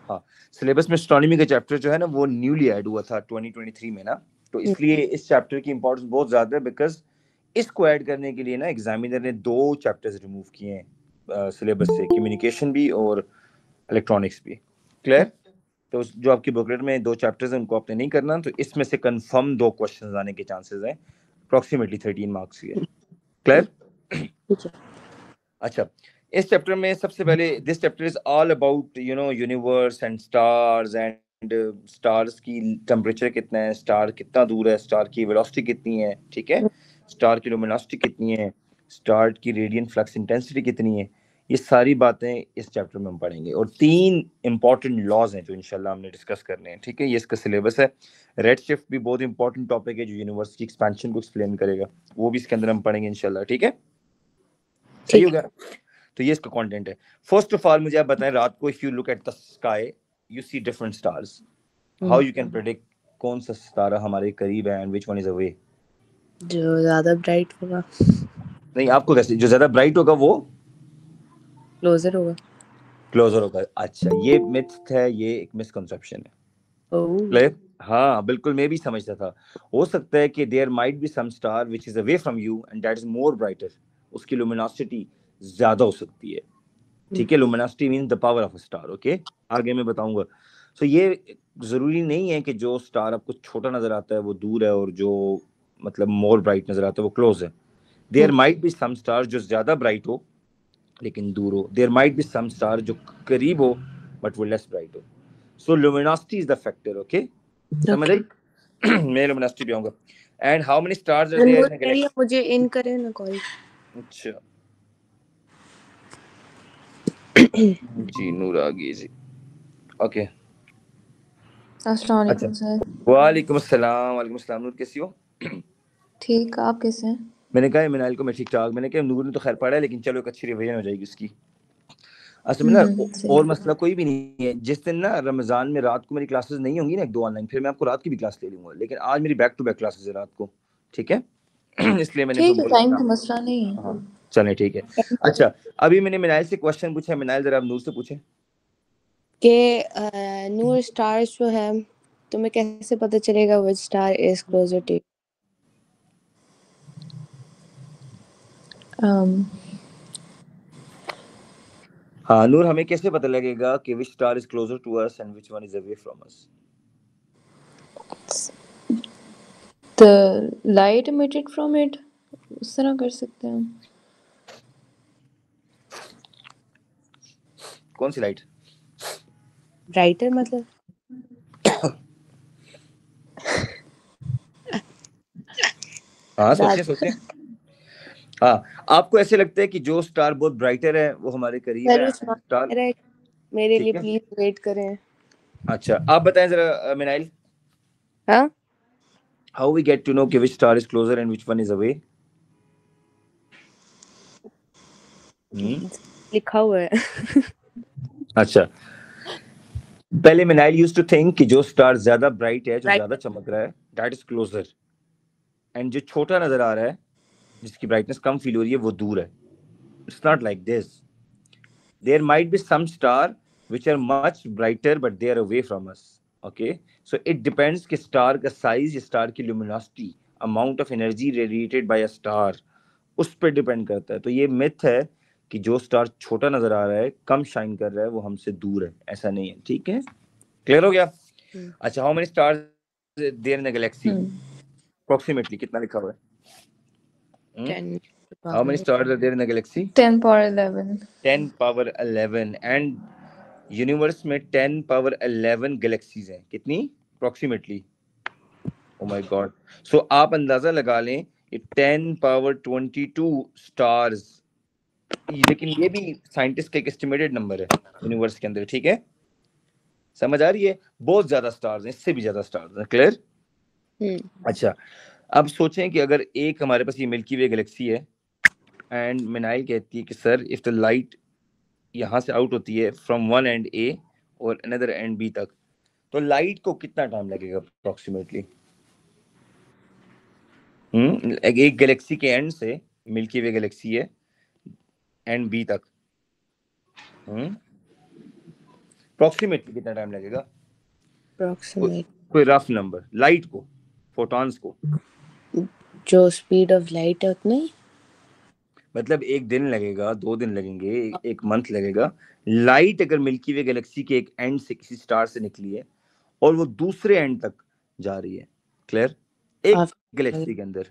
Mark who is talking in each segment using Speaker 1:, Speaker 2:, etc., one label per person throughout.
Speaker 1: हाँ, सिलेबस में एस्ट्रोनॉमी का चैप्टर जो है ना वो न्यूली ऐड हुआ था 2023 में ना, तो इसलिए इस चैप्टर की इंपॉर्टेंस बहुत ज्यादा है, बिकॉज इसको ऐड करने के लिए ना एग्जामिनर ने 2 चैप्टर्स रिमूव किए हैं सिलेबस से, कम्युनिकेशन भी और इलेक्ट्रॉनिक्स भी। क्लियर? तो जो आपकी बुकलेट में 2 चैप्टर्स हैं उनको आपने नहीं करना, तो इसमें से कंफर्म 2 क्वेश्चंस आने के चांसेस हैं, अप्रोक्सीमेटली 13 मार्क्स के। क्लियर? अच्छा, इस चैप्टर में सबसे पहले this chapter is all about universe and stars and stars की टेम्परेचर कितना है, स्टार कितना दूर है, स्टार की वेलोसिटी कितनी है, ठीक है, स्टार की लुमिनोसिटी कितनी है, स्टार की रेडियंट फ्लक्स इंटेंसिटी कितनी है, ये सारी बातें इस चैप्टर में हम पढ़ेंगे। और 3 इंपॉर्टेंट लॉज हैं जो इंशाल्लाह हमने डिस्कस करने हैं, ठीक है। ये इसका सिलेबस है। रेड शिफ्ट भी बहुत इंपॉर्टेंट टॉपिक है जो यूनिवर्स की एक्सपेंशन को एक्सप्लेन करेगा, वो भी इसके अंदर हम पढ़ेंगे इंशाल्लाह, ठीक है। सही हो गया? तो ये इसका कंटेंट है। फर्स्ट ऑफ ऑल मुझे आप बताएं, रात को if you look at the sky you see different stars, how you can predict कौन सा सितारा हमारे करीब है and which one is away?
Speaker 2: जो ज्यादा ब्राइट होगा।
Speaker 1: नहीं, आपको कैसे, जो ज्यादा ब्राइट होगा वो
Speaker 2: क्लोजर होगा।
Speaker 1: क्लोजर होगा। अच्छा, ये मिथ है, ये एक मिसकंसेप्शन है। क्लियर? हाँ बिल्कुल, मैं भी समझता था। हो सकता है कि there might be some star which is away from you and that is more brighter, उसकी लुमिनोसिटी ज्यादा हो सकती है, ठीक है। Luminosity means the power of a star, okay, आगे मैं बताऊंगा। सो ये जरूरी नहीं है कि जो स्टार आपको छोटा नजर आता है वो दूर है और जो मतलब मोर ब्राइट नजर आता है वो क्लोज है। There might be some star जो ज्यादा ब्राइट हो लेकिन दूर हो, there might be some star जो करीब हो बट वो लेस ब्राइट हो। So luminosity is the factor, okay, समझ आई? मैं लुमिनोसिटी भी आऊंगा। And how many stars are there in a galaxy?
Speaker 2: मुझे इन करे ना कॉल।
Speaker 1: अच्छा जी, नूर आ गई जी, ओके।
Speaker 3: अस्सलाम वालेकुम सर।
Speaker 1: वालेकुम अस्सलाम। वालेकुम अस्सलाम। नूर कैसी हो?
Speaker 3: ठीक, आप कैसे हैं?
Speaker 1: मैंने कहा मिनाइल को मैं ठीक ठाक, मैंने कहा नूर ने तो खैर पढ़ा है लेकिन चलो एक अच्छी रिवीजन हो जाएगी उसकी। असल में ना और मसला कोई भी नहीं है, जिस दिन ना रमजान में रात को मेरी क्लासेस नहीं होंगी ना 1-2 ऑनलाइन, फिर मैं आपको रात की भी क्लास ले लूंगा, लेकिन आज मेरी बैक टू बैक क्लासेस है रात को, ठीक है। इसलिए मैंने
Speaker 3: ठीक
Speaker 1: फिर
Speaker 3: है,
Speaker 1: बोला
Speaker 3: टाइम का मसला नहीं है।
Speaker 1: हाँ चलें ठीक है। अच्छा, अभी मैंने मिनाइल से क्वेश्चन पूछा, मिनाइल जरा नूर से पूछे
Speaker 2: कि नूर स्टार्स जो है तुम्हें कैसे पता चलेगा which star is closer to?
Speaker 1: हाँ नूर, हमें कैसे पता लगेगा कि which star is closer to us and which one is away from us?
Speaker 3: The light emitted from it, उस तरह कर सकते हैं।
Speaker 1: कौन सी लाइट?
Speaker 2: ब्राइटर मतलब
Speaker 1: हाँ सोचें सोचें। हाँ, आपको ऐसे लगता है कि जो स्टार बहुत ब्राइटर है वो हमारे करीब है स्टार,
Speaker 2: मेरे लिए
Speaker 1: ठीक है।
Speaker 2: प्लीज वेट करें।
Speaker 1: अच्छा, आप बताएं जरा मिनाइल,
Speaker 2: हाँ,
Speaker 1: how we get to know कि which star is closer and which one is away?
Speaker 2: लिखा हुआ है।
Speaker 1: अच्छा, पहले मिनाइल यूज्ड टू थिंक कि जो स्टार ज्यादा ब्राइट है, जो ज्यादा चमक रहा है, दैट इज क्लोजर, एंड जो छोटा नजर आ रहा है, जिसकी ब्राइटनेस कम फील हो रही है, वो दूर है। It's not like this. There might be some star which are much brighter but they are away from us, okay. So it depends कि स्टार का साइज, स्टार की luminosity, amount of energy radiated by a star, उस पर depend करता है। तो ये myth है कि जो स्टार छोटा नजर आ रहा है, कम शाइन कर रहा है, वो हमसे दूर है, ऐसा नहीं है, ठीक है। क्लियर हो गया? अच्छा, how many stars there in the galaxy? Approximately कितना लिखा हुआ है? How many stars are there in the galaxy?
Speaker 3: 10 power 11।
Speaker 1: 10 power 11। And universe में 10 पावर 11 गैलेक्सीज हैं, कितनी approximately? Oh my god. So आप अंदाजा लगा लें, 10 पावर 22 स्टार्स, लेकिन ये भी साइंटिस्ट का एक एस्टिमेटेड नंबर है यूनिवर्स के अंदर, ठीक है। समझ आ रही है? बहुत ज्यादा स्टार्स हैं, इससे भी ज्यादा स्टार्स हैं। क्लियर? अच्छा, अब सोचें कि अगर एक हमारे पास ये मिल्की वे गैलेक्सी है एंड मिनाइल कहती है कि सर इफ द लाइट यहाँ से आउट होती है फ्रॉम वन एंड ए और अनदर एंड बी तक, तो लाइट को कितना टाइम लगेगा अप्रोक्सीमेटली? एक गैलेक्सी के एंड से, मिल्की वे गैलेक्सी है, एंड बी तक, अप्रोक्सीमेटली कितना टाइम लगेगा?
Speaker 2: अप्रोक्सीमेट
Speaker 1: कोई रफ नंबर, लाइट को, फोटॉन्स को,
Speaker 2: जो स्पीड ऑफ लाइट है उतने ही?
Speaker 1: मतलब 1 दिन लगेगा, 2 दिन लगेंगे, एक मंथ लगेगा। लाइट अगर मिल्की वे गैलेक्सी के एक एंड से किसी स्टार से निकली है और वो दूसरे एंड तक जा रही है, क्लियर, एक गैलेक्सी के अंदर,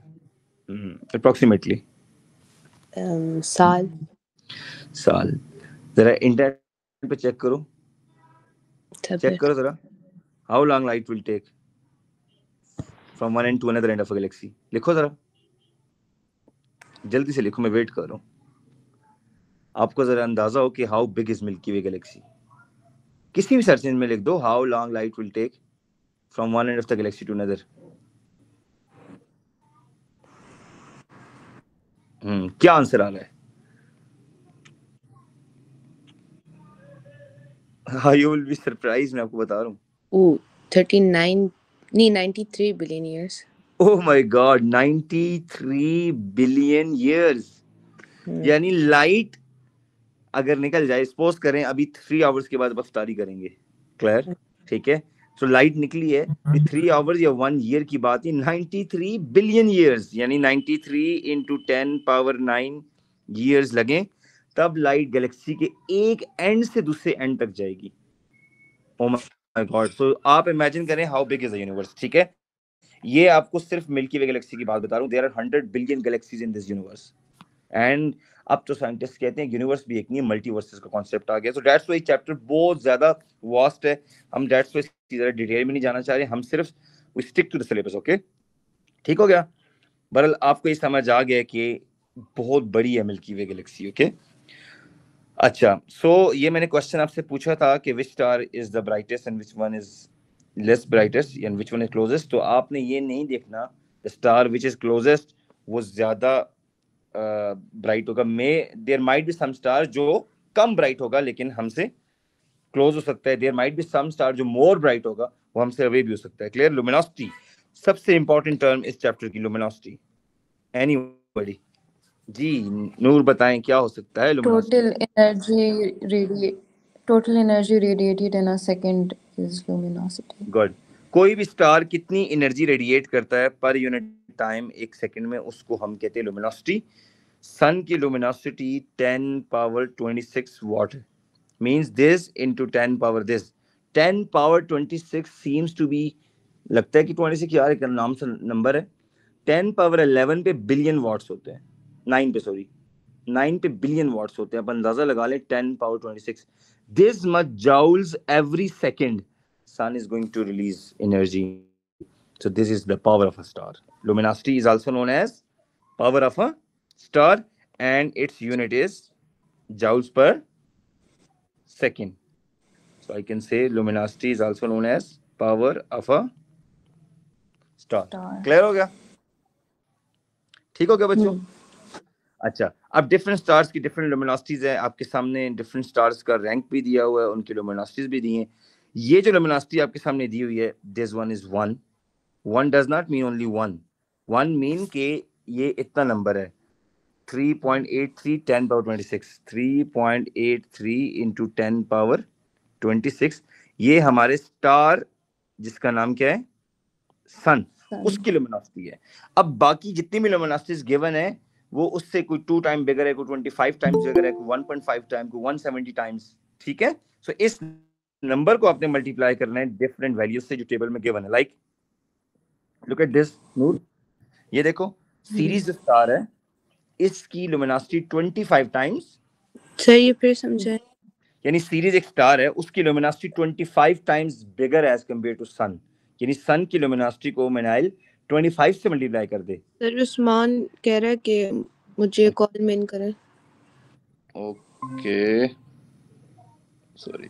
Speaker 1: अप्रोक्सीमेटली
Speaker 2: साल
Speaker 1: जरा इंटरनेट पे चेक करो, चेक करो जरा, how long light will take from one end to another end of a galaxy. लिखो जरा, जल्दी से लिखो, मैं वेट कर रहा हूँ। आपको जरा अंदाजा हो कि how big is Milky Way galaxy. किसी भी सर्च इंजन में लिख दो how long light will take from one end of the galaxy to another. क्या आंसर आ रहा है? हाँ, यू विल बी सरप्राइज, मैं आपको बता रहा हूँ।
Speaker 2: 39 नहीं 93 billion years.
Speaker 1: Oh my God, 93 billion years. यानी लाइट अगर निकल जाए, सपोज करें अभी 3 आवर्स के बाद अफ्तारी करेंगे, क्लियर, ठीक है, तो लाइट निकली है, 3 आवर्स या 1 ईयर की बात है, 93 बिलियन ईयर्स, यानी 93 into 10 पावर 9 ईयर्स लगे, तब लाइट गैलेक्सी के एक एंड से दूसरे एंड तक जाएगी। ओह माय गॉड, सो आप इमेजिन करें how big is the universe, ठीक है। ये आपको सिर्फ मिल्की वे गैलेक्सी की बात बता रहा हूँ। There are 100 billion galaxies in this universe, and अब तो साइंटिस्ट कहते हैं यूनिवर्स भी एक नहीं है, मल्टीवर्सेस का कॉन्सेप्ट आ गया। सो दैट्स व्हाई चैप्टर बहुत ज्यादा वास्ट है, हम दैट्स व्हाई ज्यादा डिटेल में नहीं जाना चाह रहे, हम सिर्फ we stick to the syllabus, okay, ठीक हो गया। बहरहाल आपको ये समझ आ गया कि बहुत बड़ी है मिल्की वे गैलेक्सी, ओके। अच्छा, सो ये मैंने क्वेश्चन आपसे पूछा था कि which star is the brightest and which one is less brightest and which one is closest. तो आपने ये नहीं देखना the star which is closest वो ज्यादा ब्राइट होगा। There might be some star जो कम ब्राइट होगा लेकिन हमसे क्लोज हो सकता है। There might be some star जो मोर ब्राइट होगा वो हमसे अवे भी हो सकता है, क्लियर। लुमिनोसिटी सबसे इंपॉर्टेंट टर्म इस चैप्टर की, लुमिनोसिटी। एनीबॉडी? जी नूर बताएं क्या हो सकता है luminosity?
Speaker 3: Total energy radiated in a second is luminosity.
Speaker 1: Good. कोई भी स्टार कितनी एनर्जी रेडिएट करता है पर यूनिट टाइम, एक सेकंड में, उसको हम कहते हैं लुमिनोसिटी। सन की luminosity 10 power 26 watt, means this into 10 power this. 10 power 26 seems to be, लगता है कि 26 यार एक नाम से नंबर है। 10 पावर 11 पे बिलियन वाट्स होते हैं, 9 पे सॉरी 9 पे बिलियन वाट्स होते हैं। अपन अंदाजा लगा लें 10 power 26, this much joules every second sun is going to release energy. So this is the power of a star. Luminosity is also known as power of a star and its unit is joules per second. So I can say luminosity is also known as power of a star. Clear हो गया? ठीक हो गया बच्चों? अच्छा, अब different stars की different लुमिनोसिटीज है आपके सामने, डिफरेंट स्टार्स का रैंक भी दिया हुआ है, उनकी लुमिनोसिटीज भी दी हैं। ये जो लुमिनोसिटी आपके सामने दी हुई है, this one is 1। 1 does not mean only 1, 1 mean के ये इतना नंबर है 3.83 10 पावर 26, 3.83 into 10 पावर 26। ये हमारे स्टार जिसका नाम क्या है, सन, उसकी लुमिनोसिटी है। अब बाकी जितनी भी लुमिनोसिटीज गिवन है वो उससे कोई 2 टाइम बिगर है, कोई 25 टाइम्स बिगर है, कोई 1.5 टाइम, कोई 170 टाइम्स, ठीक है। सो इस नंबर को आपने मल्टीप्लाई करना है डिफरेंट वैल्यूज से जो टेबल में गिवन है। लाइक लुक एट दिस नूर, ये देखो सीरीज स्टार है, इसकी लुमिनोसिटी 25 टाइम्स।
Speaker 2: सर ये फिर समझाएं।
Speaker 1: यानी सीरीज एक स्टार है, उसकी luminosity 25 times bigger as compare to sun, यानी सन की लुमिनोसिटी को मैंने 25 से मल्टीप्लाई कर दे।
Speaker 2: सर उस्मान कह रहा है कि मुझे कॉल में इन करें।
Speaker 1: ओके सॉरी,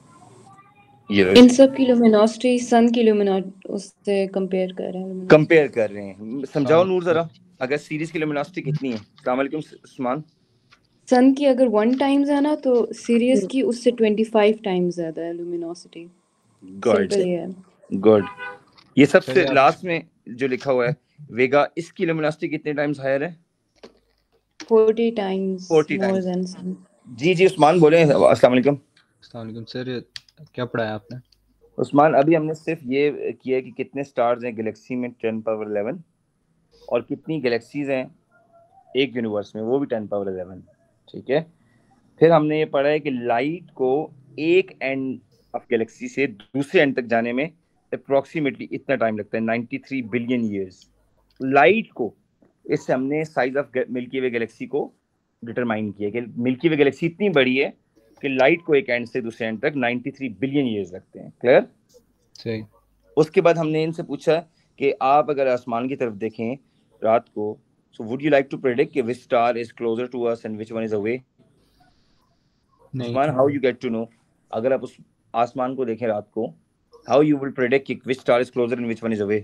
Speaker 3: इन सब की लुमिनोसिटी सन की लुमिनोसिटी उससे कंपेयर कर रहे हैं।
Speaker 1: समझाओ नूर जरा, अगर सीरीज की लुमिनोसिटी कितनी है? अस्सलाम वालेकुम उस्मान।
Speaker 3: सन की अगर 1 टाइम्स है ना तो सीरीज की उससे 25 टाइम्स ज्यादा है लुमिनोसिटी। सिंपल है।
Speaker 1: गुड। ये सबसे लास्ट में जो लिखा हुआ है वेगा, इसकी लुमिनोसिटी कितने टाइम्स हायर है?
Speaker 3: 40 टाइम्स मोर देन सन।
Speaker 1: जी उस्मान बोले। अस्सलाम वालेकुम।
Speaker 4: अस्सलाम वालेकुम सर, क्या पढ़ाया आपने?
Speaker 1: उस्मान अभी हमने सिर्फ ये किया कि कितने स्टार्स हैं गैलेक्सी में 10 पावर 11 और कितनी गैलेक्सीज हैं एक यूनिवर्स में, वो भी 10 पावर 11। ठीक है, फिर हमने ये पढ़ा है कि लाइट को एक एंड ऑफ गैलेक्सी से दूसरे एंड तक जाने में अप्रोक्सीमेटली इतना टाइम लगता है, 93 बिलियन ईयर्स लाइट को। इससे हमने size of milky Way Galaxy को डिटरमाइन किया कि मिल्की वे गैलेक्सी इतनी बड़ी है कि लाइट को एक एंड से दूसरे एंड तक 93 बिलियन ईयर्स लगते हैं। क्लियर?
Speaker 4: सही।
Speaker 1: उसके बाद हमने इनसे पूछा कि आप अगर आसमान की तरफ देखें रात को, so would you like to predict कि which star is closer to us and which one is away?
Speaker 4: नहीं।
Speaker 1: Usman, how you get to know? अगर आप उस आसमान को देखें रात को, how you will predict कि which star is closer and which one is away?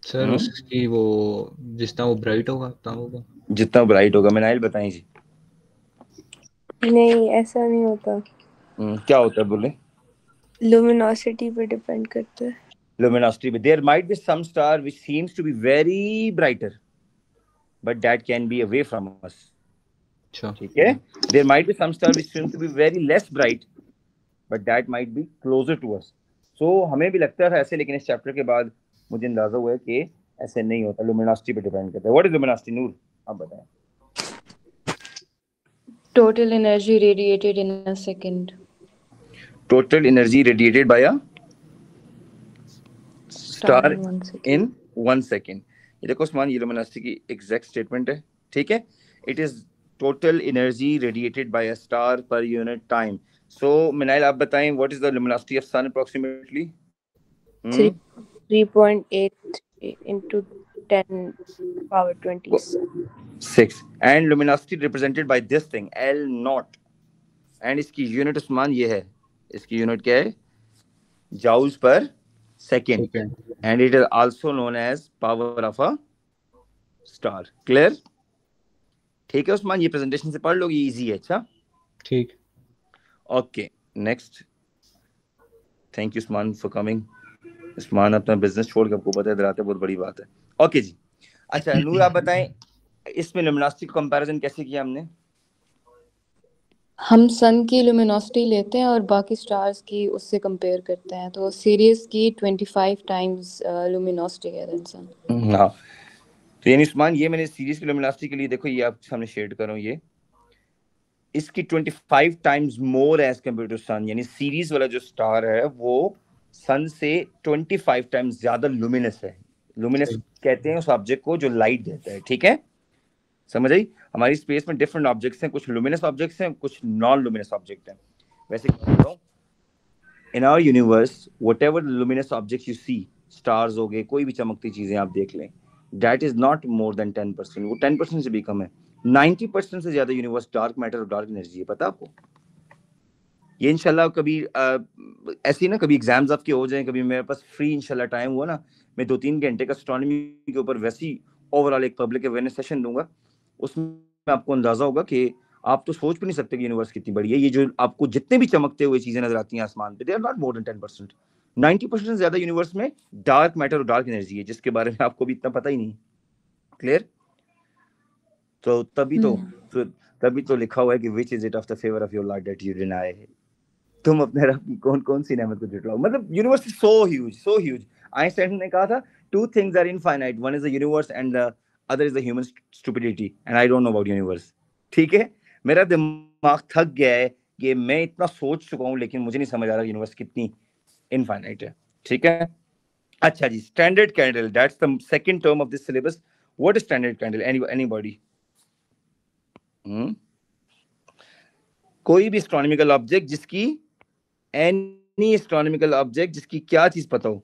Speaker 4: Sir उसकी वो जितना वो ब्राइट होगा उतना होगा।
Speaker 1: जितना ब्राइट होगा। मिनाइल बताएं जी।
Speaker 2: नहीं, ऐसा नहीं होता।
Speaker 1: क्या होता है बोले?
Speaker 2: लुमिनोसिटी पे डिपेंड करता है।
Speaker 1: Luminosity, but there might be some star which seems to be very brighter, but that can be away from us. ठीक है, there might be some star which seems to be very less bright, but that might be closer to us. So हमें भी लगता था ऐसे, लेकिन इस chapter के बाद मुझे अंदाजा हुआ है कि ऐसे नहीं होता, लुमिनोसिटी पे डिपेंड करता है। What is लुमिनोसिटी? नूर आप बताएं।
Speaker 3: Total energy radiated in a second.
Speaker 1: Total energy radiated by a star in 1 second. ये देखो उस्मान, ये लुमिनोसिटी की एग्जैक्ट स्टेटमेंट है। ठीक है, it is total energy radiated by a star per unit time. So Minahil आप बताएं, what is the luminosity of sun approximately?
Speaker 2: 3.8 into 10 power 26
Speaker 1: and luminosity represented by this thing L naught, and इसकी unit Usman ये है, इसकी unit क्या है? Joules पर second, and it is also known as power of a star. Clear? ठीक है उस्मान, ये प्रेजेंटेशन से पढ़ लोगे, इजी है। अच्छा
Speaker 4: ठीक।
Speaker 1: Okay, next. Thank you Usman for coming. Usman अपना बिजनेस छोड़ के, आपको पता है इधर आते बहुत बड़ी बात है। ओके जी, अच्छा नूर आप बताएं, इसमें लुमिनोसिटी को कंपैरिजन कैसे किया हमने?
Speaker 3: हम सन की लुमिनोसिटी लेते हैं और बाकी स्टार्स की उससे कंपेयर करते हैं, तो सीरियस की 25 टाइम्स लुमिनोसिटी है देन सन।
Speaker 1: हाँ, तो यानी उस्मान ये मैंने सीरीज की लुमिनोसिटी के लिए, देखो ये आपके सामने शेड कर रहा हूँ, ये इसकी 25 times more as compare to sun, यानी सीरीज वाला जो स्टार है वो सन से 25 टाइम्स ज्यादा लुमिनस है। लुमिनस कहते हैं उस ऑब्जेक्ट को जो लाइट देता है। ठीक है, समझ आई? हमारी स्पेस में डिफरेंट ऑब्जेक्ट्स हैं, कुछ लुमिनस ऑब्जेक्ट्स हैं, कुछ नॉन लुमिनस ऑब्जेक्ट हैं। वैसे in our universe whatever luminous objects you see, stars हो गए, कोई भी चमकती चीजें आप देख लें, that is not more than 10%। वो 10% से भी कम है। 90% से ज्यादा यूनिवर्स डार्क मैटर और डार्क एनर्जी है, पता आपको? ये इंशाल्लाह कभी ऐसे ही ना, कभी एग्जाम्स आपके हो जाएं, कभी मेरे पास फ्री इंशाल्लाह टाइम हुआ ना, मैं 2-3 घंटे का एस्ट्रोनॉमी के ऊपर वैसी ओवरऑल एक पब्लिक अवेयरनेस सेशन दूंगा। उसमें आपको अंदाजा होगा कि आप तो सोच भी नहीं सकते कि यूनिवर्स कितनी बड़ी है। ये जो आपको जितने भी चमकते हुए चीजें नजर आती हैं आसमान पे, they are not more than 10%। 90% से ज्यादा यूनिवर्स में डार्क मैटर और डार्क एनर्जी है, जिसके बारे में आपको भी इतना पता ही नहीं। क्लियर? तो तभी तो लिखा हुआ है कि which is it of the favour of your Lord that you deny. तुम अपने रब की कौन कौन सी नेमत को झुटलाओ। मतलब universe is so huge. Einstein ने कहा था, two things are infinite, one is the universe and the other is the human stupidity, and I don't know about universe. ठीक है, मेरा दिमाग थक गया है कि मैं इतना सोच चुका हूं, लेकिन मुझे नहीं समझ आ रहा यूनिवर्स कितनी इनफाइनाइट है। ठीक है, अच्छा जी, standard candle, that's the second term of this syllabus. What is standard candle? Anybody? कोई भी एस्ट्रोनॉमिकल ऑब्जेक्ट जिसकी क्या चीज पता हो,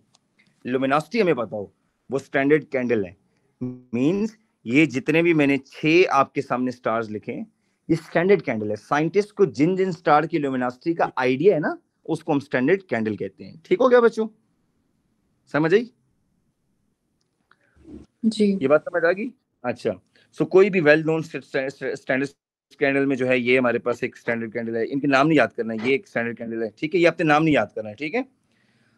Speaker 1: लुमिनोसिटी हमें पता हो, वो स्टैंडर्ड कैंडल है। मींस ये जितने भी मैंने 6 आपके सामने स्टार्स लिखे, ये स्टैंडर्ड कैंडल है। साइंटिस्ट को जिन जिन स्टार की लुमिनोसिटी का आइडिया है ना, उसको हम स्टैंडर्ड कैंडल कहते हैं। ठीक हो गया बच्चों? समझ आई
Speaker 3: जी,
Speaker 1: ये बात समझ आ गई? अच्छा, सो कोई भी वेल नोन स्टैंडर्ड कैंडल में जो है, ये हमारे पास एक स्टैंडर्ड कैंडल है। इनके नाम नहीं याद करना है, ये एक स्टैंडर्ड कैंडल है। ठीक है, ये आपने नाम नहीं याद करना है। ठीक है,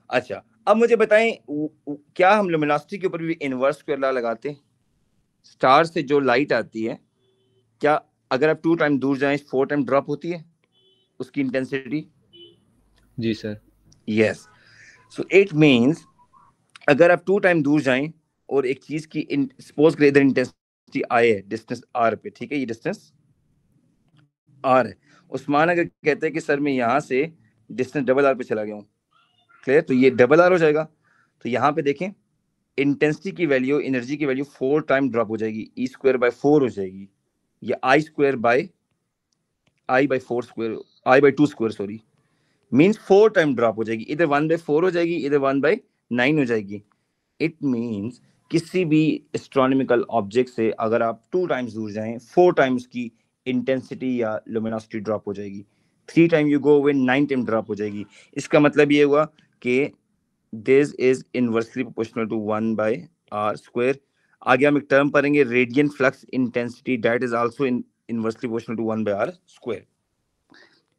Speaker 1: अच्छा अब मुझे बताएं, क्या हम लुमिनोसिटी के ऊपर भी इनवर्स स्क्वायर लॉ लगाते हैं? स्टार से जो लाइट आती है, क्या अगर आप 2 टाइम दूर जाएं 4 टाइम ड्रॉप होती है? उसकी इंटेंसिटी?
Speaker 4: जी sir.
Speaker 1: Yes. So it means अगर आप 2 टाइम दूर जाएं और एक चीज की सपोज करें इधर इंटेंसिटी आई है डिस्टेंस आर पे, ठीक है, ये डिस्टेंस आर है। उस्मान अगर कहते हैं कि सर मैं यहाँ से डिस्टेंस डबल आर पे चला गया हूँ, क्लियर, तो ये डबल आर हो जाएगा। तो यहाँ पे देखें इंटेंसिटी की वैल्यू, एनर्जी की वैल्यू 4 टाइम ड्रॉप हो जाएगी, ई स्क्वायर बाय 4 हो जाएगी, या I square by I by 4 square, I by 2 square sorry, means 4 time drop हो जाएगी, इधर 1/4 हो जाएगी, इधर 1/9 हो जाएगी। इट मींस किसी भी एस्ट्रोनॉमिकल ऑब्जेक्ट से अगर आप 2 टाइम्स दूर जाएं, 4 टाइम्स की इंटेंसिटी या लुमिनोसिटी ड्रॉप हो जाएगी, 3 time you go away 9 time drop हो जाएगी। इसका मतलब ये हुआ कि this is inversely proportional to 1/r square. आगे हम एक टर्म पढ़ेंगे radiant flux intensity, that is also inversely proportional to 1/r square.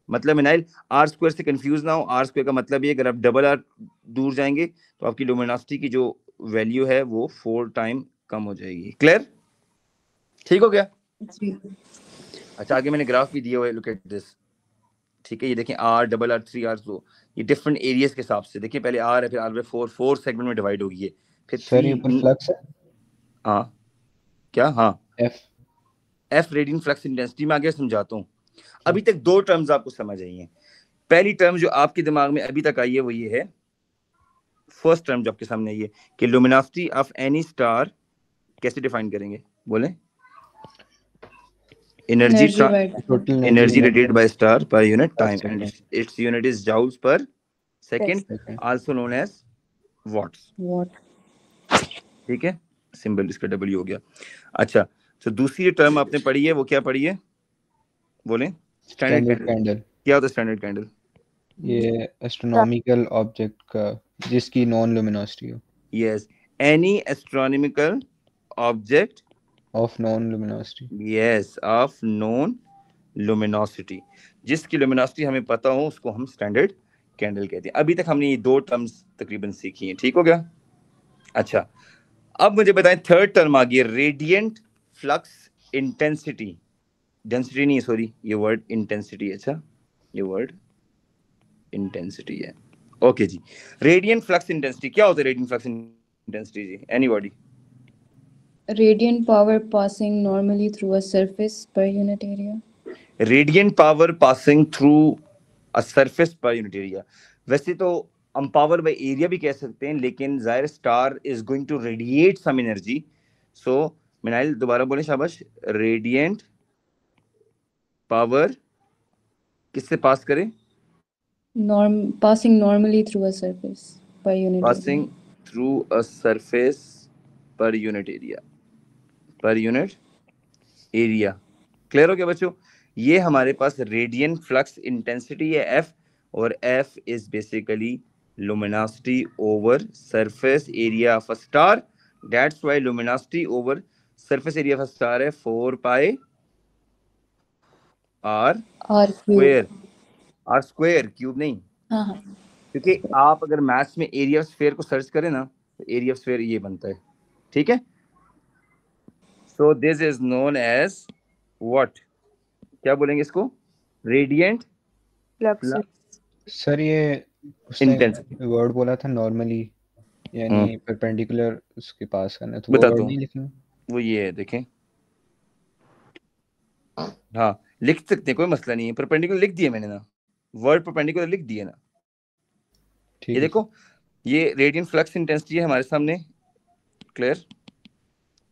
Speaker 1: मतलब मिनाइल आर स्क्वायर से कंफ्यूज ना हो, आर स्क्वायर का मतलब ये अगर आप डबल आर दूर जाएंगे तो आपकी लुमिनोसिटी की जो वैल्यू है वो 4 टाइम कम हो जाएगी। क्लियर? ठीक हो गया?
Speaker 3: जी।
Speaker 1: अच्छा आगे मैंने ग्राफ भी दिया हुआ है, लुक एट दिस, ठीक है, ये देखें आर डबल आर 3R, तो ये डिफरेंट एरियाज के हिसाब से देखिए, पहले आर है फिर R/4, 4 सेगमेंट में डिवाइड होगी ये, फिर
Speaker 4: सर ये ऊपर फ्लक्स है।
Speaker 1: हाँ क्या? हाँ
Speaker 4: एफ
Speaker 1: रेडियंट फ्लक्स इंटेंसिटी में आगे समझाता हूँ। अभी तक 2 टर्म्स आपको समझ आई हैं। पहली टर्म जो आपके दिमाग में अभी तक आई है वो ये है, फर्स्ट टर्म जो आपके सामने ये कि लुमिनोसिटी ऑफ एनी स्टार कैसे डिफाइन करेंगे, बोले? Energy
Speaker 4: total
Speaker 1: energy radiated by star per unit time
Speaker 4: second.
Speaker 1: And it's unit is joules per second,
Speaker 4: Second.
Speaker 1: Also known as watts. ठीक है, सिंबल इसका डब्ल्यू हो गया। अच्छा तो दूसरी टर्म आपने पढ़ी है वो क्या पढ़ी है, बोले? Standard candle. क्या होता है स्टैंडर्ड कैंडल?
Speaker 4: ये एस्ट्रोनॉमिकल ऑब्जेक्ट का जिसकी नॉन लुमिनोसिटी हो।
Speaker 1: Yes, any astronomical object
Speaker 4: of known luminosity.
Speaker 1: Yes, of known luminosity, जिसकी लुमिनोसिटी हमें पता हो उसको हम स्टैंडर्ड कैंडल कहते हैं। अभी तक हमने ये 2 टर्म्स तकरीबन सीखी हैं, ठीक हो गया? अच्छा अब मुझे बताएं थर्ड टर्म आ गई, रेडिएंट फ्लक्स इंटेंसिटी, डेंसिटी नहीं सॉरी, ये वर्ड इंटेंसिटी, अच्छा ये वर्ड इंटेंसिटी है। ओके जी, रेडिएंट फ्लक्स इंटेंसिटी क्या होता है? Radiant flux intensity ji, anybody?
Speaker 3: Radiant power passing normally through a surface per unit area.
Speaker 1: Radiant power passing through a surface per unit area. वैसे तो हम power by area भी कह सकते हैं, लेकिन जाहिर star is going to radiate some energy, so Minahil दोबारा बोले शाबाश, रेडिएंट पावर किससे पास करे?
Speaker 3: Passing normally through a surface per unit
Speaker 1: passing
Speaker 3: area.
Speaker 1: Through a surface per unit area, per unit area. Clear हो गया बच्चों? ये हमारे पास रेडियंट फ्लक्स इंटेंसिटी है एफ, और F is basically luminosity over surface area of a star. That's why luminosity over surface area of a star है 4 pi r square, r square cube नहीं।
Speaker 3: हाँ
Speaker 1: क्योंकि आप अगर मैथ्स में एरिया ऑफ स्फीयर को सर्च करें ना तो एरिया ऑफ स्फीयर ये बनता है, ठीक है? So this is known as what, क्या बोलेंगे इसको? रेडिएंट फ्लक्स
Speaker 4: सर ये उसने
Speaker 1: इंटेंसिटी।
Speaker 4: वर्ड बोला था नॉर्मली, यानी परपेंडिकुलर उसके पास करना, तो वो
Speaker 1: बता
Speaker 4: वर्ड
Speaker 1: दो,
Speaker 4: नहीं लिखना।
Speaker 1: वो ये है देखें, हाँ लिख सकते हैं, कोई मसला नहीं है, परपेंडिकुलर लिख दिए मैंने ना, वर्ड परपेंडिकुलर लिख दिए ना।
Speaker 4: ठीक
Speaker 1: ये
Speaker 4: है।
Speaker 1: देखो ये रेडिएंट फ्लक्स इंटेंसिटी है हमारे सामने, क्लियर?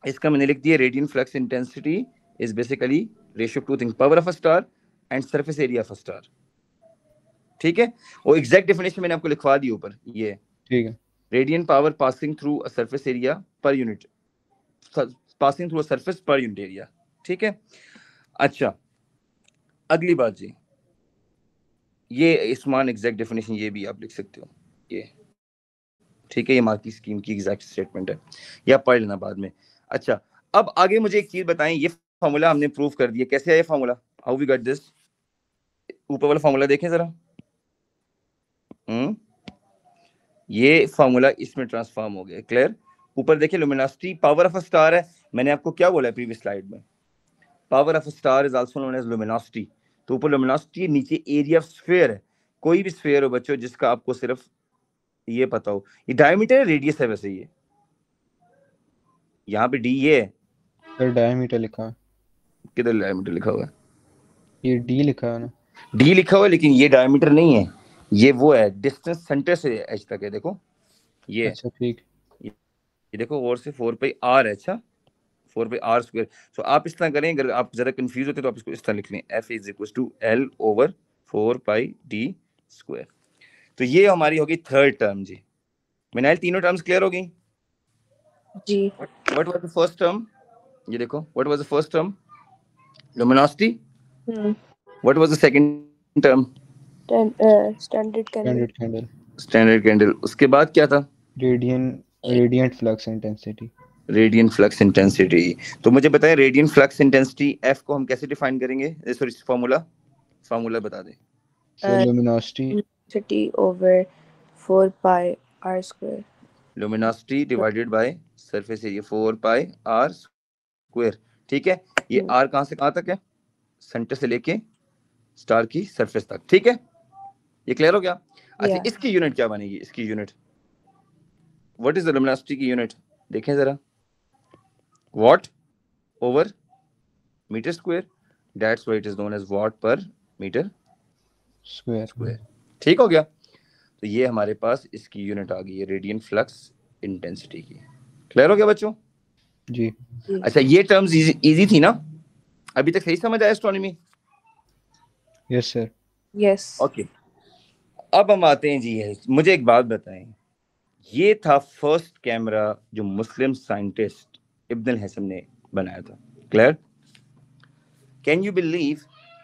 Speaker 1: इसका मैंने लिख दिया radiant flux intensity is basically ratio of two things, power of a star and surface area of a star, ठीक है? वो एग्जैक्ट डेफिनेशन मैंने आपको लिखवा दी ऊपर, ये
Speaker 4: ठीक है।
Speaker 1: Radiant power passing through a surface area per unit, passing through a surface per unit area, ठीक है? अच्छा अगली बात जी, ये इस्मान एग्जैक्ट डेफिनेशन ये भी आप लिख सकते हो, ये ठीक है, ये मार्की स्कीम की एग्जैक्ट स्टेटमेंट है, या पढ़ लेना बाद में। अच्छा अब आगे मुझे एक चीज बताएं, ये फार्मूला हमने प्रूव कर दिया, कैसे है ये formula, how we got this? ऊपर वाला फार्मूला देखें जरा, ये फार्मूला इसमें ट्रांसफॉर्म हो गया, क्लियर? ऊपर देखिए luminosity power of a star है, मैंने आपको क्या बोला है प्रीवियस स्लाइड में, power of a star is also known as luminosity. तो ऊपर लुमिनोसिटी, नीचे एरिया ऑफ स्फीयर है। कोई भी स्फीयर हो बच्चों जिसका आपको सिर्फ ये पता हो, ये डायमीटर है, रेडियस है वैसे ये, यहाँ पे डी ये है,
Speaker 5: सर डायमीटर लिखा है,
Speaker 1: किधर डायमीटर लिखा हुआ है?
Speaker 5: ये डी लिखा है ना।
Speaker 1: डी लिखा हुआ है लेकिन ये डायमीटर नहीं है, ये वो है डिस्टेंस सेंटर से एज तक है, देखो ये
Speaker 5: अच्छा ठीक।
Speaker 1: ये देखो, और से 4 पाई आर है। अच्छा 4 पाई आर स्क्वायर। सो आप इस तरह करें, अगर आप जरा कंफ्यूज होते तो आप इसको इस तरह लिख लें, F is equal to L over 4 pi D square. तो ये हमारी होगी थर्ड टर्म जी। मिनाइल तीनों टर्म्स क्लियर हो गई
Speaker 2: जी।
Speaker 1: What was the first term? ये देखो, what was the first term? Luminosity. What was the second term?
Speaker 2: Standard candle.
Speaker 5: Standard candle.
Speaker 1: Standard candle. उसके बाद क्या था?
Speaker 5: Radiant flux intensity.
Speaker 1: Radiant flux intensity. तो मुझे बताएं रेडियंट फ्लक्स इंटेंसिटी F को हम कैसे डिफाइन करेंगे? सॉरी फार्मूला बता दें।
Speaker 5: So luminosity
Speaker 2: over 4 pi r square.
Speaker 1: Luminosity divided by surface area 4 pi r square. ठीक है, ये r कहां से कहां तक है? सेंटर से लेके स्टार की सरफेस तक। ठीक है, ये क्लियर हो गया? अच्छा इसकी यूनिट क्या बनेगी? इसकी unit what is the luminosity की यूनिट? देखें जरा, watt over metre square, that's why it is known as watt per metre square. ठीक हो गया? तो ये हमारे पास इसकी यूनिट आ गई है रेडियंट फ्लक्स इंटेंसिटी की। क्लियर हो गया बच्चों?
Speaker 5: जी।
Speaker 1: अच्छा ये टर्म्स इजी थी ना? अभी तक सही समझ आया astronomy?
Speaker 5: Yes sir.
Speaker 2: Yes.
Speaker 1: Okay, अब हम आते हैं जी, है मुझे एक बात बताएं, ये था फर्स्ट कैमरा जो मुस्लिम साइंटिस्ट इब्न अल हैसम ने बनाया था। Clear? Can you believe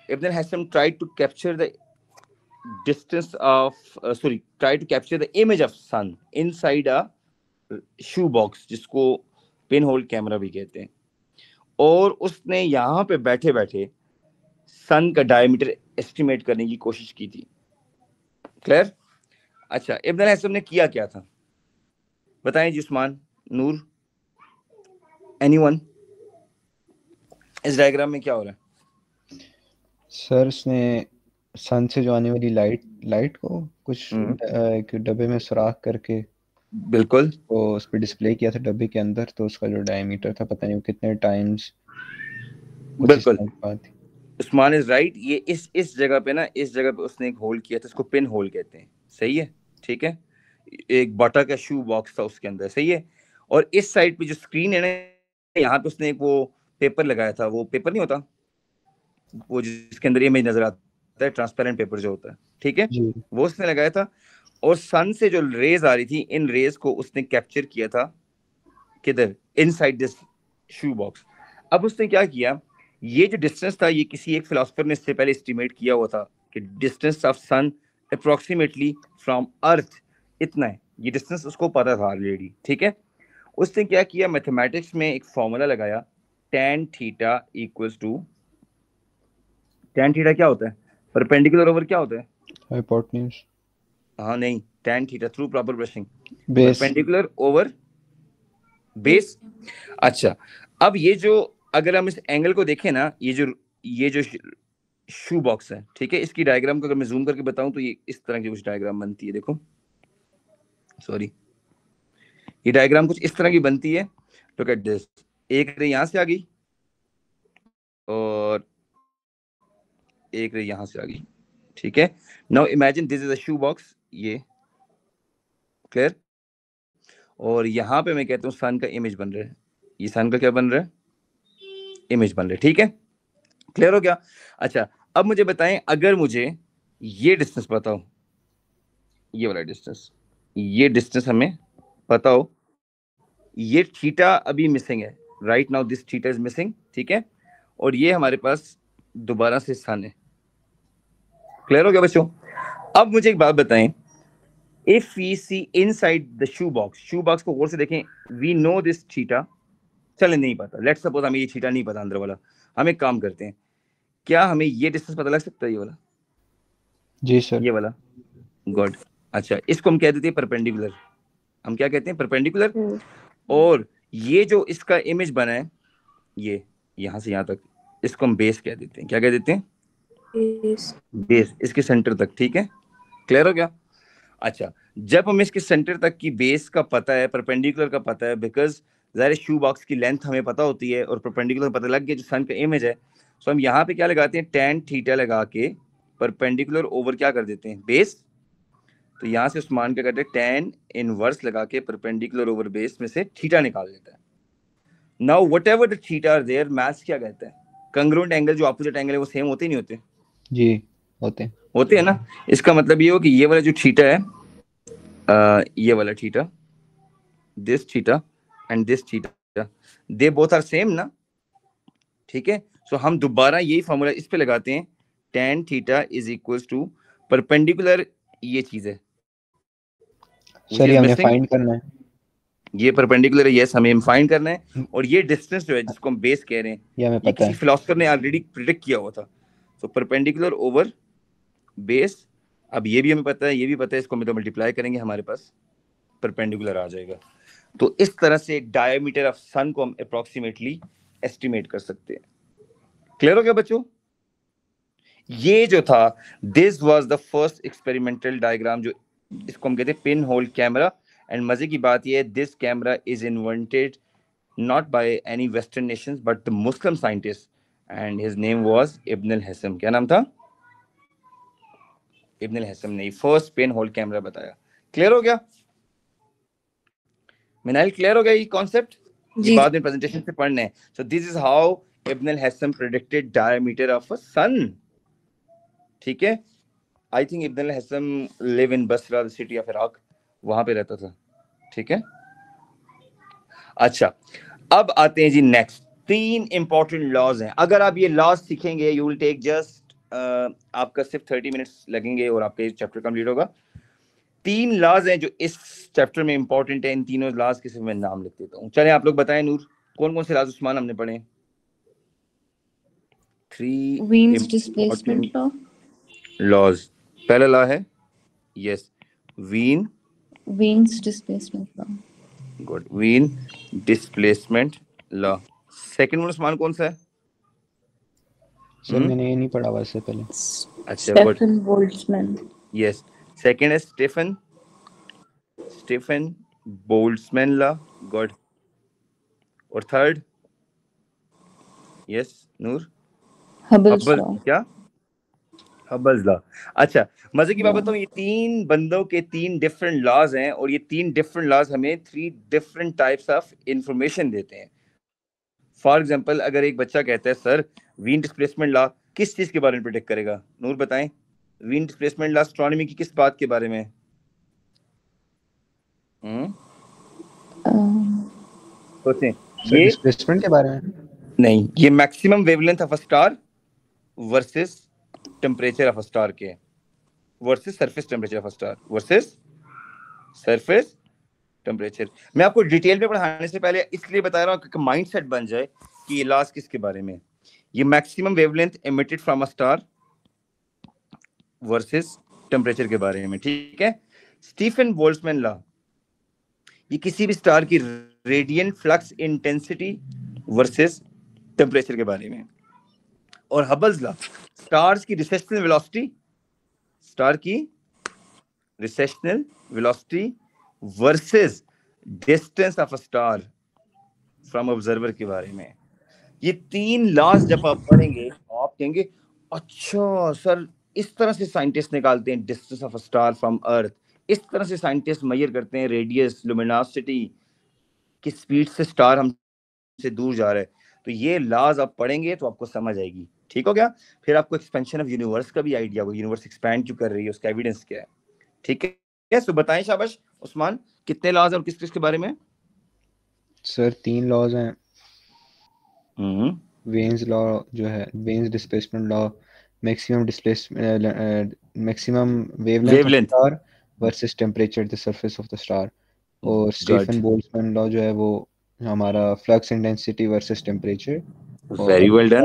Speaker 1: Ibn al Haytham tried to capture the distance of try to capture the image of sun inside a shoe box, जिसको पिन होल कैमरा भी कहते हैं, और उसने यहाँ पे बैठे बैठे सन का डायमीटर एस्टिमेट करने की कोशिश की थी। क्लियर? अच्छा इब्न अल हैसम ने किया क्या था बताएं जी, उस्मान, नूर, एनीवन? इस डायग्राम में क्या हो रहा है
Speaker 5: सर? उसने सन से जो आने वाली लाइट को कुछ एक डब्बे में सुराख करके
Speaker 1: बिल्कुल
Speaker 5: वो उस पर डिस्प्ले किया था डब्बे के अंदर, तो उसका जो डायमीटर था पता नहीं वो कितने टाइम्स।
Speaker 1: बिल्कुल उस्मान इज राइट। ये इस जगह पे ना, इस जगह पे उसने एक होल किया था, इसको पिन होल कहते हैं। सही है? ठीक है, एक बाटा का शू बॉक्स था उसके अंदर। सही है? और इस साइड पे जो स्क्रीन है ना, यहाँ पे उसने एक वो पेपर लगाया था, वो पेपर नहीं होता वो जिसके अंदर इमेज नजर आता है, ट्रांसपेरेंट पेपर जो होता है, ठीक है, वो उसने लगाया था। और सन से जो रेज आ रही थी, इन रेज को उसने कैप्चर किया था किधर? Inside this shoe box. अब उसने क्या किया, ये जो डिस्टेंस था, ये किसी एक फिलोसफर ने इससे पहले एस्टिमेट किया हुआ था कि distance of sun approximately from earth इतना है। ये डिस्टेंस उसको पता था ऑलरेडी। ठीक है, उसने क्या किया, मैथमेटिक्स में एक फॉर्मूला लगाया, tan theta equals to, tan theta क्या होता है? परपेंडिकुलर ओवर क्या होता है?
Speaker 5: हाइपोटेन्यूज।
Speaker 1: हाँ नहीं, tan theta through proper brushing,
Speaker 5: base.
Speaker 1: Perpendicular over base. अच्छा अब ये जो, अगर हम इस एंगल को देखें ना, ये जो शू बॉक्स है, ठीक है, इसकी डायग्राम को अगर मैं जूम करके बताऊं तो ये इस तरह की कुछ डायग्राम बनती है। देखो, सॉरी, ये डायग्राम कुछ इस तरह की बनती है। लुक एट दिस, एक रे यहां से आ गई और एक रे यहां से आ गई। ठीक है, now imagine this is a shoe box, ये क्लियर, और यहाँ पे मैं कहता हूँ सन का इमेज बन रहा है। ये सन का क्या बन रहा है? इमेज बन रहा है। ठीक है, क्लियर हो गया? अच्छा अब मुझे बताएं, अगर मुझे ये डिस्टेंस पता हो, ये वाला डिस्टेंस, ये डिस्टेंस हमें पता हो, ये थीटा अभी मिसिंग है, right now this theta is missing. ठीक है, और ये हमारे पास दोबारा से सन है। क्लियर हो गया बच्चों? अब मुझे एक बात बताएं, if we see inside the shoe box को गौर से देखें, वी नो दिस थीटा, चले नहीं पता, लेट्स सपोज हमें ये थीटा नहीं पता अंदर वाला, हम एक काम करते हैं, क्या हमें ये डिस्टेंस पता लग सकता है? ये वाला?
Speaker 5: जी सर।
Speaker 1: ये वाला, गुड। अच्छा इसको हम कह देते हैं परपेंडिकुलर, हम क्या कहते हैं? परपेंडिकुलर। और ये जो इसका इमेज बना है, ये यहां से यहां तक, इसको हम बेस कह देते हैं। क्या कह देते हैं?
Speaker 2: Yes.
Speaker 1: बेस इसके सेंटर तक, ठीक है, क्लियर हो गया। अच्छा, जब हमें इसके सेंटर तक की बेस का पता है, परपेंडिकुलर का पता है, बिकॉज ज़ाहिर शू बॉक्स की लेंथ हमें पता होती है और परपेंडिकुलर पता लग गया जो सन का इमेज है, सो हम यहाँ पे क्या लगाते हैं, tan थीटा लगा के परपेंडिकुलर ओवर क्या कर देते हैं, बेस। तो यहाँ से उस्मान क्या करते हैं, tan इनवर्स लगा के परपेंडिकुलर ओवर बेस में से थीटा निकाल लेता है। Now whatever the theta are there, maths क्या कहता है, कंग्रुएंट एंगल जो ऑपोजिट एंगल है वो सेम होते नहीं होते?
Speaker 5: जी होते हैं।
Speaker 1: होते हैं ना। इसका मतलब ये हो कि ये वाला जो थीटा है, ये वाला theta, this theta and this theta, they both are same ना, ठीक है। सो हम दोबारा यही फॉर्मूला इस पे लगाते हैं, tan theta is equals to perpendicular, ये चीज है
Speaker 5: सर ये हमने फाइंड करना है,
Speaker 1: ये परपेंडिकुलर है, यस हमें फाइंड करना है, और ये डिस्टेंस जो है जिसको हम बेस कह रहे हैं,
Speaker 5: ये हमें
Speaker 1: ये
Speaker 5: पता
Speaker 1: किसी
Speaker 5: है।
Speaker 1: फिलोसफर ने ऑलरेडी प्रिडिक्ट किया हुआ था। सो परपेंडिकुलर ओवर बेस, अब ये भी हमें पता है, ये भी पता है, इसको हम तो मल्टीप्लाई करेंगे, हमारे पास परपेंडिकुलर आ जाएगा। तो इस तरह से डायमीटर ऑफ सन को हम अप्रोक्सीमेटली एस्टिमेट कर सकते हैं। क्लियर हो गया बच्चों? ये जो था, this was the first experimental diagram, जो इसको हम कहते हैं पिन होल कैमरा। एंड मजे की बात ये है, this camera is invented not by any western nations but the Muslim scientist, and his name was Ibn al Haytham. क्या नाम था? इब्न अल हैसम ने फर्स्ट पिन होल कैमरा बताया। क्लियर हो गया मिनाइल? क्लियर हो गया ये कॉन्सेप्ट? ये बाद में प्रेजेंटेशन से पढ़ना है। So this is how Ibn al Haytham predicted diameter of a sun, ठीक है। I think Ibn al Haytham live in Basra, the city of Iraq, वहां पे रहता था, ठीक है। अच्छा, अब आते हैं जी नेक्स्ट, 3 इंपॉर्टेंट लॉज हैं। अगर आप ये लॉज सीखेंगे, यू विल टेक जस्ट आपका सिर्फ 30 मिनट्स लगेंगे और आपका ये चैप्टर कंप्लीट होगा। 3 लॉज हैं जो इस चैप्टर में इंपॉर्टेंट है। इन तीनों लॉज के सिर्फ मैं नाम लिख देता हूँ। चलें आप लोग बताएं, नूर, कौन कौन से लॉज उस्मान हमने पढ़े? 3
Speaker 3: Wien's displacement law.
Speaker 1: लॉज। पहला लॉ है, yes, Wien,
Speaker 3: Wien's displacement law.
Speaker 1: Good, Wien displacement law. Second one Usman कौन सा है?
Speaker 5: सर मैंने ये नहीं पढ़ा हुआ इससे पहले।
Speaker 1: अच्छा, good,
Speaker 3: Stefan Boltzmann.
Speaker 1: Yes, second है स्टीफन बोल्ट्जमैन लॉ, गुड। और थर्ड, यस नूर?
Speaker 3: Hubble's
Speaker 1: Hubble,
Speaker 3: law.
Speaker 1: क्या? हब्बल्स लॉ। अच्छा, मजे की बात बताऊं, ये 3 बंदों के 3 डिफरेंट लॉज हैं, और ये 3 डिफरेंट लॉज हमें 3 डिफरेंट टाइप्स ऑफ इंफॉर्मेशन देते हैं। फॉर एग्जांपल, अगर एक बच्चा कहता है सर वीन डिस्प्लेसमेंट लॉ किस चीज के बारे में प्रेडिक्ट करेगा, नूर बताएं। वीन डिस्प्लेसमेंट लॉ एस्ट्रोनॉमी की किस बात के बारे में? सोचें। ये
Speaker 5: डिस्प्लेसमेंट के बारे में
Speaker 1: नहीं, ये maximum wavelength of a star versus temperature of a star के, versus surface temperature of a star, versus surface temperature. मैं आपको डिटेल में पढ़ाने से पहले इसलिए बता रहा हूँ कि माइंडसेट बन जाए कि ये लॉज किसके बारे में। ये maximum wavelength emitted from a star versus temperature के बारे में, ठीक है। स्टीफन बोल्ट्जमैन लॉ, ये किसी भी स्टार की radiant flux intensity versus temperature के बारे में। और हबल्स लॉ, स्टार्स की रिसेशनल वेलोसिटी, स्टार की recessional velocity versus distance of a star from observer के बारे में। ये 3 लॉज जब आप पढ़ेंगे आप कहेंगे अच्छा सर, इस तरह से साइंटिस्ट निकालते हैं distance of a star from earth, इस तरह से साइंटिस्ट मेजर करते हैं रेडियस, लुमिनोसिटी, किस स्पीड से स्टार हमसे दूर जा रहा है। तो ये लॉज आप पढ़ेंगे तो आपको समझ आएगी, ठीक हो गया। फिर आपको एक्सपेंशन ऑफ यूनिवर्स का भी आइडिया होगा, यूनिवर्स एक्सपैंड क्यों कर रही है, उसका एविडेंस क्या है, ठीक है। तो बताएं शाबाश उस्मान, कितने लॉज और किस किस के बारे में?
Speaker 5: सर 3 लॉज हैं। वेन्स लॉ जो है, veins displacement law, maximum displacement, maximum wavelength star versus temperature the surface of the star. और स्टीफन बोल्ट्जमैन लॉ जो है वो हमारा flux intensity versus temperature.
Speaker 1: Very well done.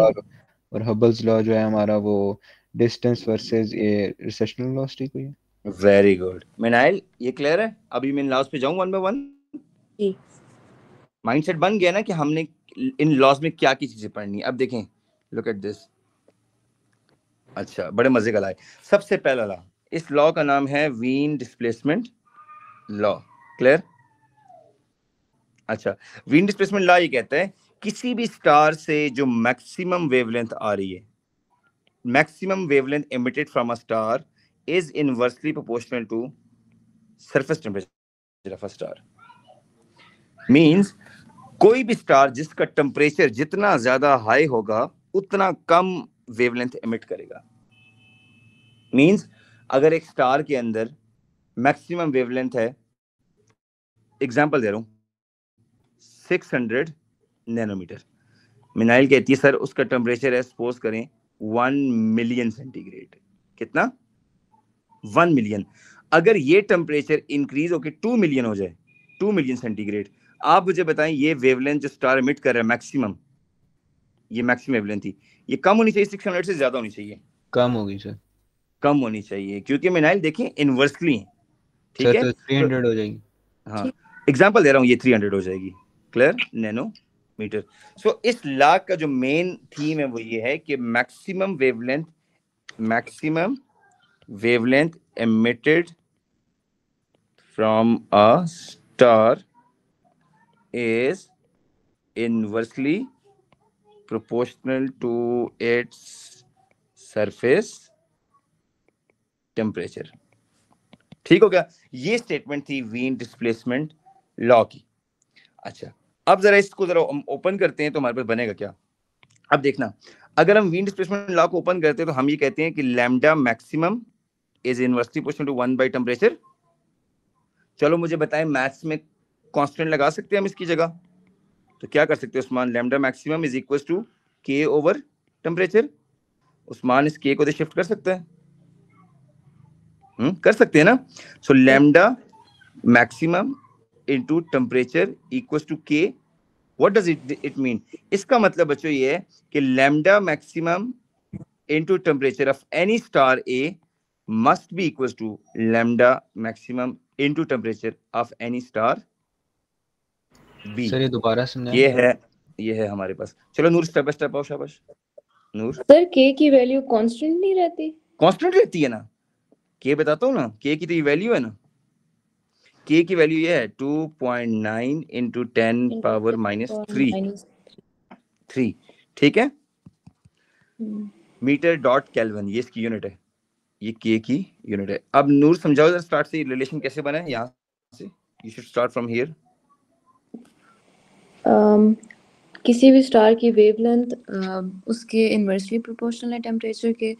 Speaker 5: और हबल्स लॉ जो है हमारा वो डिस्टेंस वर्सेस ये रिसेशनल वेलोसिटी को है।
Speaker 1: वेरी गुड मिनाइल, ये क्लियर है? अभी मैं इन लॉज पे जाऊं 1 बाय 1।
Speaker 2: जी।
Speaker 1: माइंडसेट बन गया ना कि हमने इन लॉज में क्या की चीजें पढ़नी है। अब देखें, लुक एट दिस, अच्छा, बड़े मजे का लाए। सबसे पहला लॉ, इस लॉ का नाम है वीन डिस्प्लेसमेंट लॉ। क्लियर? अच्छा, वीन डिस्प्लेसमेंट लॉ ये कहता है किसी भी स्टार से जो मैक्सिमम वेवलेंथ आ रही है, maximum wavelength emitted from a star is inversely proportional to surface temperature of a star. Means कोई भी स्टार जिसका टेम्परेचर जितना ज्यादा हाई होगा उतना कम वेवलेंथ एमिट करेगा। मींस अगर एक स्टार के अंदर मैक्सिमम वेवलेंथ है, एग्जांपल दे रहा हूं, 600 नैनोमीटर, मिनाइल कहती है सर उसका टेम्परेचर है सपोज करें 1 मिलियन सेंटीग्रेड। कितना? 1 मिलियन। अगर ये टेम्परेचर इंक्रीज होकर 2 मिलियन हो जाए, 2 मिलियन सेंटीग्रेड, आप मुझे बताएं ये वेवलेंथ जो स्टार एमिट कर रहा है मैक्सिमम, ये मैक्सिमम वेवलेंथ थी, ये कम होनी चाहिए 600 से ज्यादा होनी चाहिए?
Speaker 5: कम होगी सर।
Speaker 1: कम होनी चाहिए, क्योंकि मिनाइल देखें इनवर्सली है। ठीक
Speaker 5: सर
Speaker 1: है,
Speaker 5: तो 300 हो जाएगी।
Speaker 1: हाँ, एग्जांपल दे रहा हूँ, ये 300 हो जाएगी। क्लियर? नैनोमीटर। सो इस लॉ का जो मेन थीम है वो ये है कि maximum wavelength emitted from a star is inversely proportional to its surface temperature। ठीक हो गया? ये स्टेटमेंट थी वीन डिस्प्लेसमेंट लॉ की। अच्छा, अब जरा इसको जरा ओपन करते हैं तो हमारे पास बनेगा क्या? अब देखना, अगर हम वीन डिस्प्लेसमेंट लॉ को ओपन करते हैं तो हम ये कहते हैं कि lambda maximum is inversely proportional to 1 by temperature. चलो मुझे बताएं, मैथ्स में कांस्टेंट लगा सकते हैं हम इसकी जगह? तो क्या कर सकते हैं Usman? Lambda maximum is equal to k over temperature. Usman इस के को शिफ्ट कर सकता है? कर सकते हैं ना? So lambda maximum into temperature equals to K. What does it mean? इसका मतलब बच्चों ये है कि lambda maximum into temperature of any star A must be equals to lambda maximum into temperature of any star B.
Speaker 5: Sir ये दोबारा सुनना है।
Speaker 1: ये है हमारे पास। चलो नूर स्टेप बाय स्टेप आओ, शाबाश नूर।
Speaker 3: सर के की वैल्यू कांस्टेंट नहीं रहती?
Speaker 1: कांस्टेंट रहती है ना, के बताता हूँ ना, के की तो ये वैल्यू है ना, के की वैल्यू ये है 2.9 इंटू 10 पावर -3। ठीक है, मीटर डॉट केल्विन ये इसकी यूनिट है, ये के की यूनिट है। अब नूर समझाओ जरा स्टार्ट से रिलेशन कैसे बना है यहाँ से। You should start from here.
Speaker 3: किसी भी स्टार की वेवलेंथ उसके इनवर्सली प्रोपोर्शनल है टेम्परेचर के,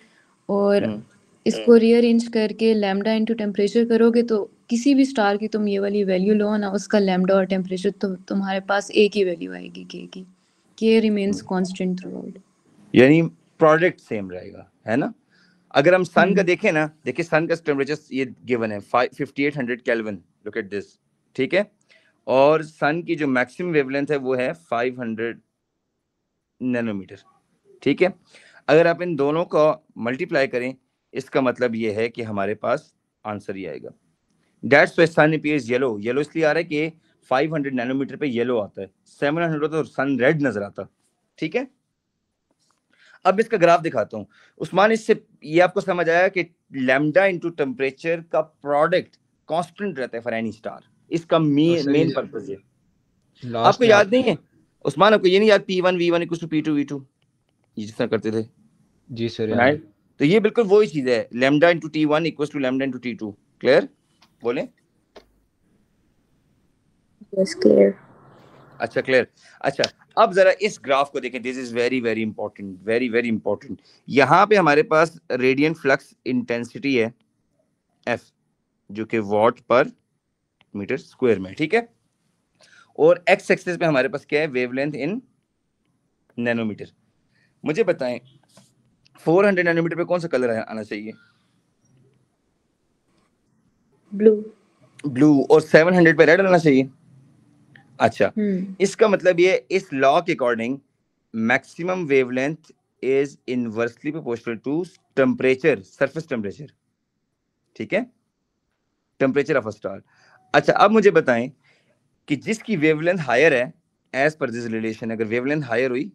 Speaker 3: और इसको रीअरेंज करके लैम्डा इनटू टेम्परेचर करोगे तो किसी भी स्टार की तुम ये वाली वैल्यू लो ना, उसका लैम्डा और टेम्परेचर तो तुम्हारे पास एक ही वैल्यू आएगी के की। के रिमेन्स कांस्टेंट थ्रू आउट,
Speaker 1: यानी प्रोडक्ट सेम रहेगा, है ना? अगर हम सन का देखें ना, देखिए सन का टेम्परेचर ये गिवन है 5800 केल्विन, लुक एट दिस। ठीक है, और सन की जो मैक्सिमम वेवलेंथ है वो है 500 नैनोमीटर। ठीक है, अगर आप इन दोनों को मल्टीप्लाई करें इसका मतलब ये है कि हमारे पास आंसर ही आएगा। That's why sun appears yellow. Yellow इसलिए आ रहा है कि 500 नैनोमीटर पे येलो आता है, 700 तो सन रेड नजर आता। ठीक है, अब इसका ग्राफ दिखाता हूं उस्मान। इससे ये आपको समझ आया कि लैम्डा इनटू टेम्परेचर का प्रोडक्ट कांस्टेंट रहता है फॉर एनी स्टार। इसका मेन पर्पस है। आपको याद नहीं है उस्मान? आपको ये नहीं याद P1 V1 equal to P2 V2 ये जिस तरह करते थे?
Speaker 5: जी सर।
Speaker 1: राइट, तो ये बिल्कुल वही चीज है, lambda into T1 equal to lambda into T2। Clear? बोले?
Speaker 3: Yes clear.
Speaker 1: अच्छा क्लियर। अच्छा, अब जरा इस ग्राफ को देखें, this is very very important, very very important. यहाँ पे हमारे पास रेडियंट फ्लक्स इंटेंसिटी है F, जो कि वॉट पर मीटर स्क्वायर में। ठीक है, और एक्स एक्सिस पे हमारे पास क्या है? Wavelength in nanometre. मुझे बताएं 400 नैनोमीटर पे कौन सा कलर आना चाहिए? ब्लू। और 700 पे रेड आना चाहिए। अच्छा, इसका मतलब ये इस लॉ के according maximum wavelength is inversely proportional to temperature, surface temperature. ठीक है, टेम्परेचर ऑफ अ स्टार। अच्छा, अब मुझे बताएं कि जिसकी वेवलेंथ हायर है, एज पर दिस रिलेशन, अगर वेवलेंथ हायर हुई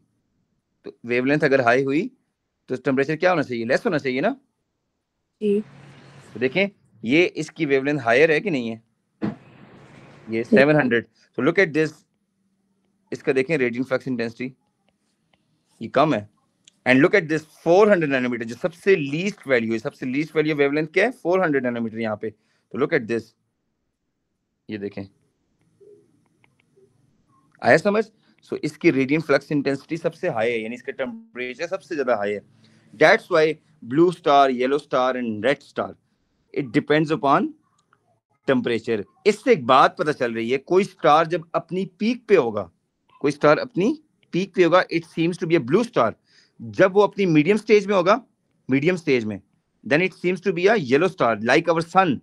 Speaker 1: तो वेवलेंथ अगर हाई हुई तो टेम्परेचर क्या होना चाहिए, लेस होना चाहिए ना।
Speaker 2: जी
Speaker 1: तो देखें ये इसकी वेवलेंथ हायर है कि नहीं है, ये 700। तो लुक एट दिस, इसका देखें रेडियंट फ्लक्स इंटेंसिटी ये कम है। And look at this 400 nanometre, जो सबसे लीस्ट वैल्यू है, सबसे लीस्ट वैल्यू वेवलेंथ क्या है 400 नैनोमीटर यहाँ पे। तो लुक एट दिस, ये देखें आया समझ। सो इसकी रेडियंट फ्लक्स इंटेंसिटी सबसे हाई है, यानी इसका टेम्परेचर सबसे ज्यादा हाई है। That's why blue star, yellow star and red star, it depends upon temperature. इससे एक बात पता चल रही है, कोई स्टार जब अपनी पीक पे होगा, कोई स्टार अपनी पीक पे होगा, it seems to be a blue star. जब वो अपनी मीडियम स्टेज में होगा, मीडियम स्टेज में, then it seems to be a yellow star, like our sun.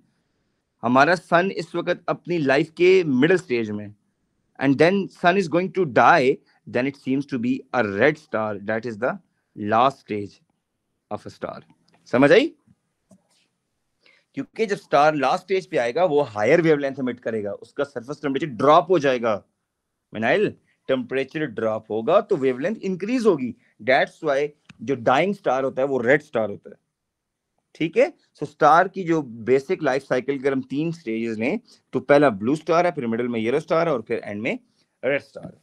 Speaker 1: हमारा सन इस वक्त अपनी लाइफ के मिडिल स्टेज में, and then sun is going to die, then it seems to be a red star, that is the last stage of a star. समझ आई? क्योंकि जब स्टार लास्ट स्टेज पे आएगा वो हायर वेवलेंथ एमिट करेगा, उसका सरफेस टेम्परेचर ड्रॉप हो जाएगा। मिनाइल, टेम्परेचर ड्रॉप होगा तो वेवलेंथ इंक्रीज होगी। दैट्स व्हाई जो डाइंग स्टार होता है वो रेड स्टार होता है। ठीक है। सो स्टार की जो बेसिक लाइफ साइकिल के हम 3 स्टेजेस लें, तो पहला ब्लू स्टार है, फिर मिडिल में येलो स्टार है, और फिर एंड में रेड स्टार है।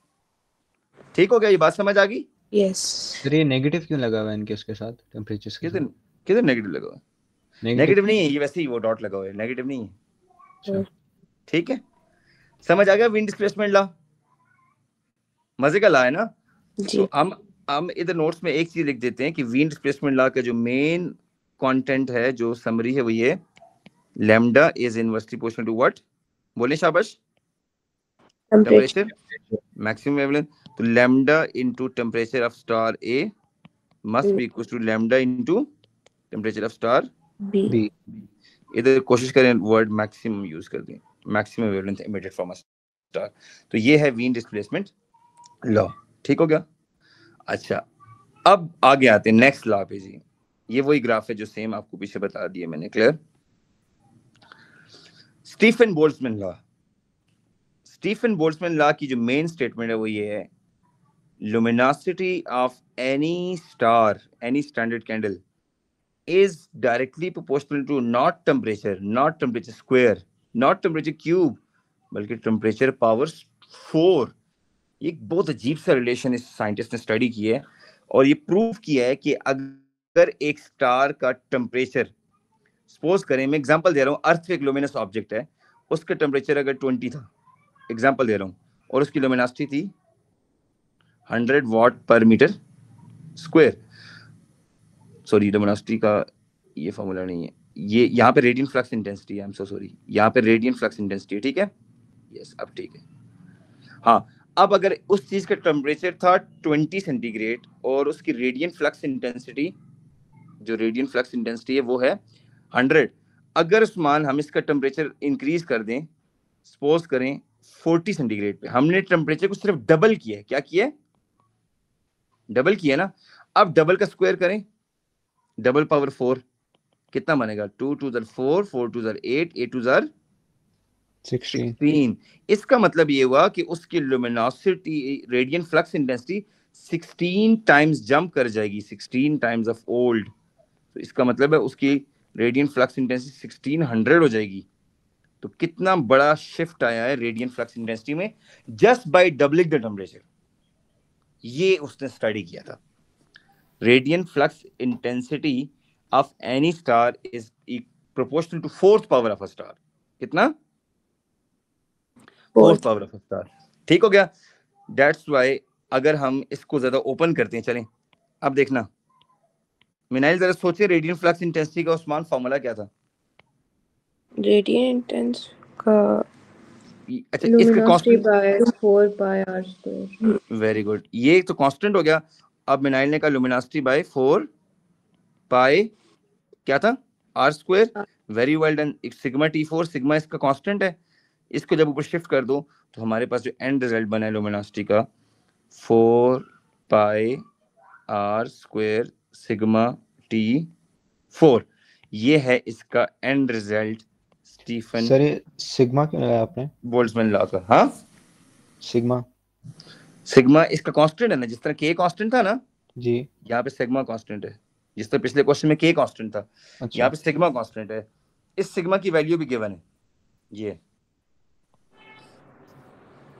Speaker 1: ठीक हो गया? ये बात समझ आ गई?
Speaker 2: यस।
Speaker 5: सर ये नेगेटिव क्यों लगा हुआ है इनके उसके साथ, टेम्परेचर के साथ?
Speaker 1: किधर नेगेटिव लगा हुआ है? नेगेटिव नहीं है ये, वैसे ही वो डॉट लगा हुआ है, नेगेटिव नहीं है। ठीक है, समझ आ गया विंड डिस्प्लेसमेंट लॉ? मजे का लॉ है ना।
Speaker 2: जी।
Speaker 1: तो हम इधर नोट्स में एक चीज लिख देते हैं कि विंड डिस्प्लेसमेंट लॉ का जो मेन कंटेंट है, जो समरी है, वो ये lambda is inversely proportional to what? बोले शाबाश। Temperature maximum wavelength. तो lambda into temperature of star A must be equal to lambda into temperature of star
Speaker 2: B.
Speaker 1: इधर कोशिश करें वर्ड मैक्सिमम यूज कर दें, maximum wavelength emitted from a star. तो ये है विंड डिस्प्लेसमेंट लॉ। ठीक हो गया? अच्छा, अब आगे आते हैं नेक्स्ट लॉ पे जी। ये वही ग्राफ है जो सेम आपको पीछे बता दिया मैंने, clear? Stefan Boltzmann law. Stefan Boltzmann law की जो मेन स्टेटमेंट है वो ये है, luminosity of any star, any standard candle is directly proportional to not temperature square, not temperature cube, बल्कि temperature power 4। ये एक बहुत अजीब सा रिलेशन इस साइंटिस्ट ने स्टडी की है, और ये प्रूव किया है कि अगर एक स्टार का टेम्परेचर, सपोज करें, मैं एग्जांपल दे रहा हूँ, अर्थ एक लुमिनस ऑब्जेक्ट है, उसका टेम्परेचर अगर 20 था, एग्जांपल दे रहा हूँ, और उसकी लुमिनोसिटी थी 100 वाट पर मीटर स्क्वायर। सॉरी, लुमिनोसिटी का ये फॉर्मूला नहीं है, ये यहाँ पे रेडियंट फ्लक्स इंटेंसिटी है, आई एम सो सॉरी, यहाँ पे रेडियंट फ्लक्स इंटेंसिटी है। ठीक है, यस, अब ठीक है। हाँ, अब अगर उस चीज का टेम्परेचर था 20 सेंटीग्रेड और उसकी रेडियंट फ्लक्स इंटेंसिटी, जो रेडियंट फ्लक्स इंटेंसिटी है वो है 100, अगर उस्मान हम इसका टेम्परेचर इंक्रीज कर दें, सपोज करें 40 सेंटीग्रेड पे, हमने टेम्परेचर को सिर्फ डबल किया है। क्या किया है? डबल किया ना। अब डबल का स्क्वायर करें, डबल पावर 4 कितना बनेगा? 2 2 4, 4 2 8, 8 2 16। इसका मतलब ये हुआ कि उसकी luminosity, radiant flux intensity 16 times jump कर जाएगी, 16 टाइम्स ऑफ ओल्ड। तो इसका मतलब है उसकी रेडियंट फ्लक्स इंटेंसिटी 1600 हो जाएगी। तो कितना बड़ा शिफ्ट आया है रेडियंट फ्लक्स इंटेंसिटी में, just by doubling the temperature. ये उसने स्टडी किया था। Radiant flux intensity of any star is proportional to fourth power of a star. कितना? Fourth power of a star. ठीक हो गया? दैट्स व्हाई अगर हम इसको ज्यादा ओपन करते हैं, चलें अब देखना मिनाइल, जरा सोचिए रेडियंट फ्लक्स इंटेंसिटी का उस्मान फॉर्मूला क्या था?
Speaker 2: रेडियंट इंटेंस का,
Speaker 1: अच्छा, इसका constant
Speaker 3: by 4 pi R square.
Speaker 1: Very good, ये तो कांस्टेंट हो गया। अब मिनाइल ने कहा लुमिनोसिटी बाय 4 पाई क्या था? R square. Very well done. Sigma T4, sigma इसका कांस्टेंट है। इसको जब ऊपर शिफ्ट कर दो तो हमारे पास जो एंड रिजल्ट बना है लुमिनोसिटी का 4 pi R square sigma T4, ये है इसका एंड रिजल्ट स्टीफन।
Speaker 5: सर ये सिग्मा क्यों लगाया आपने?
Speaker 1: बोल्ट्जमैन लॉ का। हाँ,
Speaker 5: सिग्मा
Speaker 1: इसका कांस्टेंट है ना, जिस तरह के कांस्टेंट था ना
Speaker 5: जी,
Speaker 1: यहाँ पे सिग्मा कांस्टेंट है। जिस तरह पिछले क्वेश्चन में के कांस्टेंट था,
Speaker 5: अच्छा
Speaker 1: यहाँ पे सिग्मा कांस्टेंट है। इस सिग्मा की वैल्यू भी गिवन है, ये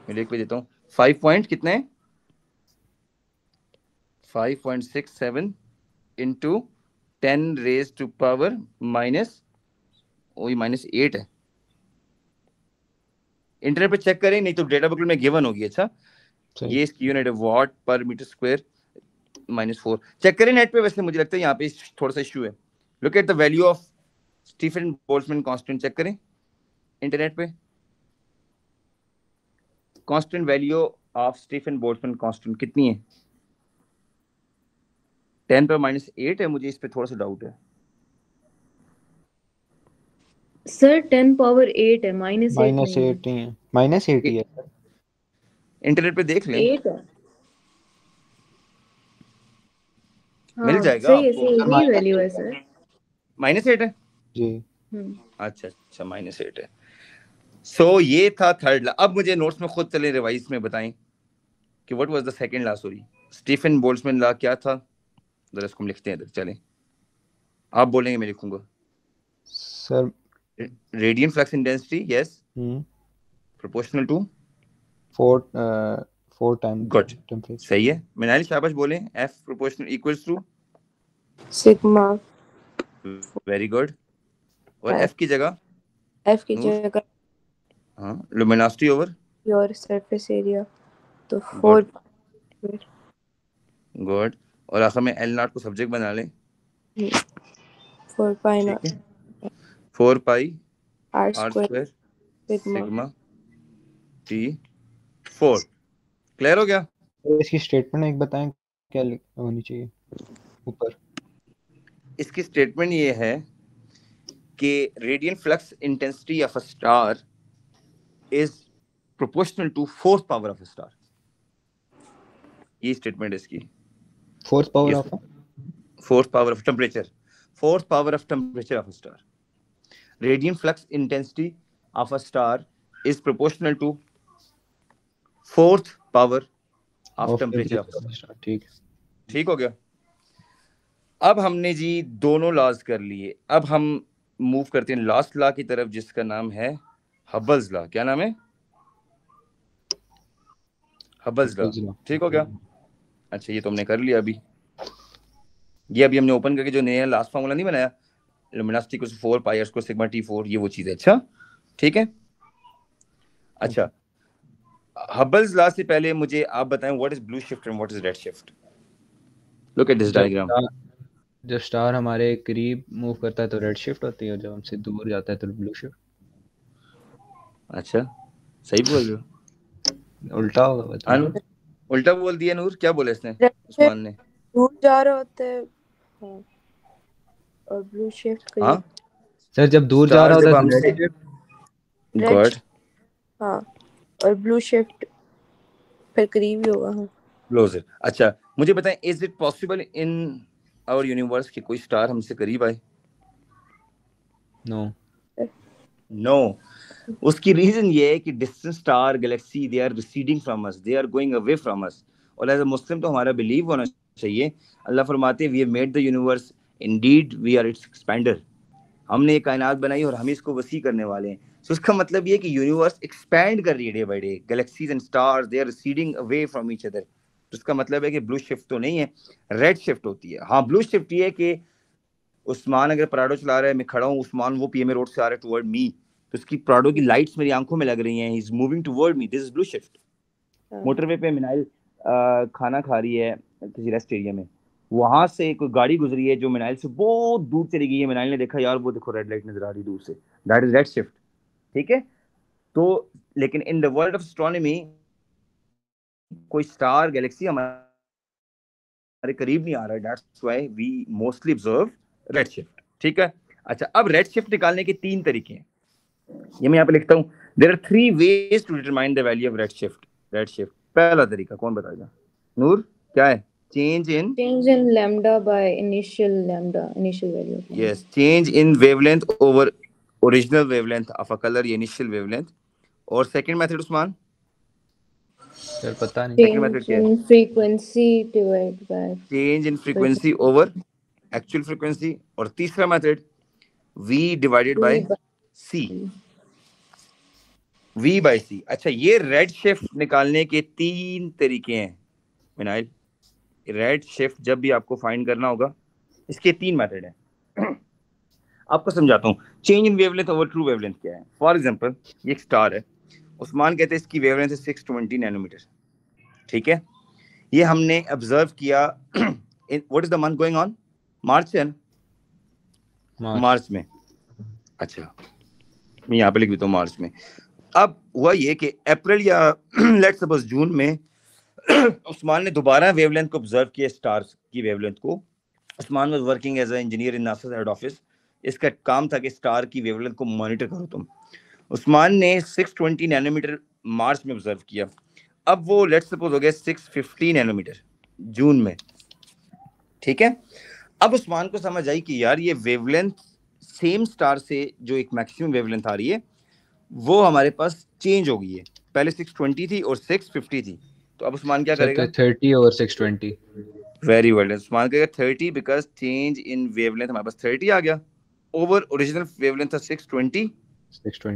Speaker 1: मैं लिख के देता हूँ। 5 पॉइंट कितने हैं? 5.67 into 10 raise to power minus, वही -8 है। इंटरनेट पे चेक करें, नहीं तो डेटा बुकलेट में गिवन होगी। अच्छा,
Speaker 5: सही
Speaker 1: ये इसकी यूनिट है what per metre square -4। Check करें नेट पे, वैसे मुझे लगता है यहाँ पे थोड़ा सा इशू है। Look at the value of Stefan Boltzmann constant, check करें इंटरनेट पे। Constant value of Stefan Boltzmann constant कितनी है? 10 पर -8 है, मुझे इस पे थोड़ा सा डाउट है।
Speaker 3: सर 10 पावर 8 है, -8 नहीं है।
Speaker 5: -8 ही है, -8 ही है सर।
Speaker 1: इंटरनेट पे देख लें,
Speaker 3: 8 है।
Speaker 1: मिल
Speaker 3: हाँ
Speaker 1: जाएगा
Speaker 3: सही है,
Speaker 1: आपको।
Speaker 3: सही यही वैल्यू है सर।
Speaker 1: -8 है,
Speaker 5: जी
Speaker 1: अच्छा अच्छा, -8 है। सो ये था थर्ड। अब मुझे नोट्स में खुद चले रिवाइज में बताएं कि what was the second law. Sorry, Stefan Boltzmann law क्या था? जरा इसको हम लिखते हैं इधर, चलें आप बोलेंगे मैं लिखूंगा।
Speaker 5: Sir
Speaker 1: radiant flux intensity, yes, proportional to
Speaker 5: 4 time
Speaker 1: good,
Speaker 5: temperature.
Speaker 1: सही है। मिनाल शाबाश बोलें, F proportional equals to
Speaker 2: sigma.
Speaker 1: Very good. और
Speaker 2: F
Speaker 1: F की जगह
Speaker 2: F की
Speaker 1: नूर?
Speaker 2: जगह
Speaker 1: हाँ, लुमिनोसिटी ओवर
Speaker 2: योर सरफेस एरिया, तो
Speaker 1: गुड
Speaker 2: 4
Speaker 1: गुड। और आखिर में L नॉट को सब्जेक्ट बना लें,
Speaker 2: 4 पाई
Speaker 1: ठीक है, 4 pi
Speaker 2: R
Speaker 1: r
Speaker 2: square
Speaker 1: square
Speaker 2: sigma.
Speaker 1: Sigma T4। Clear हो गया?
Speaker 5: इसकी स्टेटमेंट एक बताएं क्या होनी चाहिए ऊपर?
Speaker 1: इसकी स्टेटमेंट ये है कि radiant flux intensity of a star is proportional to fourth power of a star. ये स्टेटमेंट है इसकी।
Speaker 5: Fourth power of
Speaker 1: fourth power of temperature, fourth power of temperature of a star. Radiant flux intensity of a star is proportional to fourth power of temperature of a star.
Speaker 5: ठीक
Speaker 1: ठीक हो गया? अब हमने जी दोनों laws कर लिए। अब हम मूव करते हैं लास्ट लॉ की तरफ, जिसका नाम है हबल्स लॉ। क्या नाम है? हबल्स लॉ। ठीक हो गया? अच्छा, ये तो हमने कर लिया। अभी ये अभी हमने ओपन करके जो नया लास्ट फार्मूला नहीं बनाया, लुमिनोसिटी को 4 pi r square sigma T4, ये वो चीज है। अच्छा, ठीक है। अच्छा, हबल्स लॉ से पहले मुझे आप बताएं what is blue shift and what is red shift. Look at this diagram.
Speaker 5: जब स्टार हमारे करीब मूव करता है तो रेड शिफ्ट होती है, और जब हमसे दूर जाता है तो ब्लू शिफ्ट।
Speaker 1: अच्छा, सही बोल रहे हो।
Speaker 5: उल्टा होगा बताओ।
Speaker 1: उल्टा बोल दिया नूर, क्या बोला इसने?
Speaker 2: Red
Speaker 1: उस्मान ने।
Speaker 2: दूर जा रहे होते हैं, हाँ, और ब्लू शिफ्ट
Speaker 1: हाँ
Speaker 5: सर जब दूर जा रहा होता है तो रेड शिफ्ट।
Speaker 1: गुड,
Speaker 2: हाँ, और ब्लू शिफ्ट फिर करीब ही होगा। हाँ,
Speaker 1: क्लोजर। अच्छा, मुझे बताएं, is it possible in our universe कि कोई स्टार हमसे करीब आए?
Speaker 5: No
Speaker 1: no. उसकी रीजन ये है कि distant star galaxy they are receding from us, they are going away from us. और एज अ मुस्लिम तो हमारा बिलीव होना चाहिए। अल्लाह फरमाते हैं we have made the universe, indeed we are it's expander. हमने ये कायनात बनाई और हम इसको वसी करने वाले हैं। तो इसका मतलब ये कि यूनिवर्स एक्सपैंड कर रही है day by day. Galaxies and stars they are receding away from each other. तो इसका मतलब है कि ब्लू शिफ्ट तो नहीं है, रेड शिफ्ट होती है। हाँ, ब्लू शिफ्ट ये है कि उस्मान अगर पराडो चला रहा है, मैं खड़ा हूँ, उस्मान वो पीएमए रोड से आ रहा है टुवर्ड मी, तो उसकी पराडो की लाइट्स मेरी आंखों में लग रही हैं, he is moving toward me, this is blue shift. Motorway पे मिनाइल खाना खा रही है किसी रेस्ट एरिया में, वहां से कोई गाड़ी गुजरी है जो मिनाइल से बहुत दूर चली गई है। मिनाइल ने देखा, यार वो देखो रेड लाइट नजर आ रही दूर से, दैट इज रेड शिफ्ट। ठीक है? तो लेकिन in the world of astronomy कोई स्टार गैलेक्सी हमारे करीब नहीं आ रहा है, that's why we mostly observe red shift. ठीक है? अच्छा, अब रेड शिफ्ट निकालने के 3 तरीके हैं, ये मैं यहाँ पे लिखता हूँ। There are 3 ways to determine the value of red shift. Red shift पहला तरीका कौन बताएगा? नूर, क्या है? Change in
Speaker 3: lambda by initial value.
Speaker 1: Yes, change in wavelength over original wavelength of a colour, ये इनिशियल वेवलेंथ। और सेकंड मेथड उस्मान?
Speaker 5: सर पता नहीं।
Speaker 1: सेकंड मेथड क्या है?
Speaker 3: Frequency divide by
Speaker 1: change in frequency over actual frequency, और तीसरा method V divided by C, V by C। अच्छा, ये रेड शिफ्ट निकालने के 3 तरीके हैं मिनाइल। रेड शिफ्ट जब भी आपको फाइंड करना होगा, इसके 3 मेथड हैं। आपको समझाता हूँ। Change in wavelength over true wavelength क्या है। फॉर एग्जांपल, ये एक स्टार है, उस्मान कहते हैं इसकी वेवलेंथ है 620 नैनोमीटर, ठीक है। ये हमने ऑब्जर्व किया what is the month going on, March है, मार्च में। अच्छा, मैं यहाँ पे लिख देता हूँ मार्च में। अब हुआ ये कि अप्रैल या लेट्स सपोज जून में उस्मान ने दोबारा वेवलेंथ को ऑब्जर्व किया, स्टार्स की वेवलेंथ को। Usman was working as a engineer in NASA head office. इसका काम था कि स्टार की वेवलेंथ को मॉनिटर करो तुम। उस्मान ने 620 नैनोमीटर मार्च में ऑब्जर्व किया। अब वो लेट्स सपोज हो गया 650 नैनोमीटर जून में, ठीक है। अब उस्मान को समझ आई कि यार ये वेवलेंथ सेम स्टार से जो एक मैक्सिमम वेवलेंथ आ रही है वो हमारे पास चेंज हो गई है। पहले 620 थी और 650 थी, तो अब उस्मान क्या करेगा?
Speaker 4: 30 और 620।
Speaker 1: वेरी वेल, उस्मान कहेगा 30 बिकॉज चेंज इन वेवलेंथ हमारे पास 30 आ गया ओवर ओरिजिनल वेवलेंथ था 620,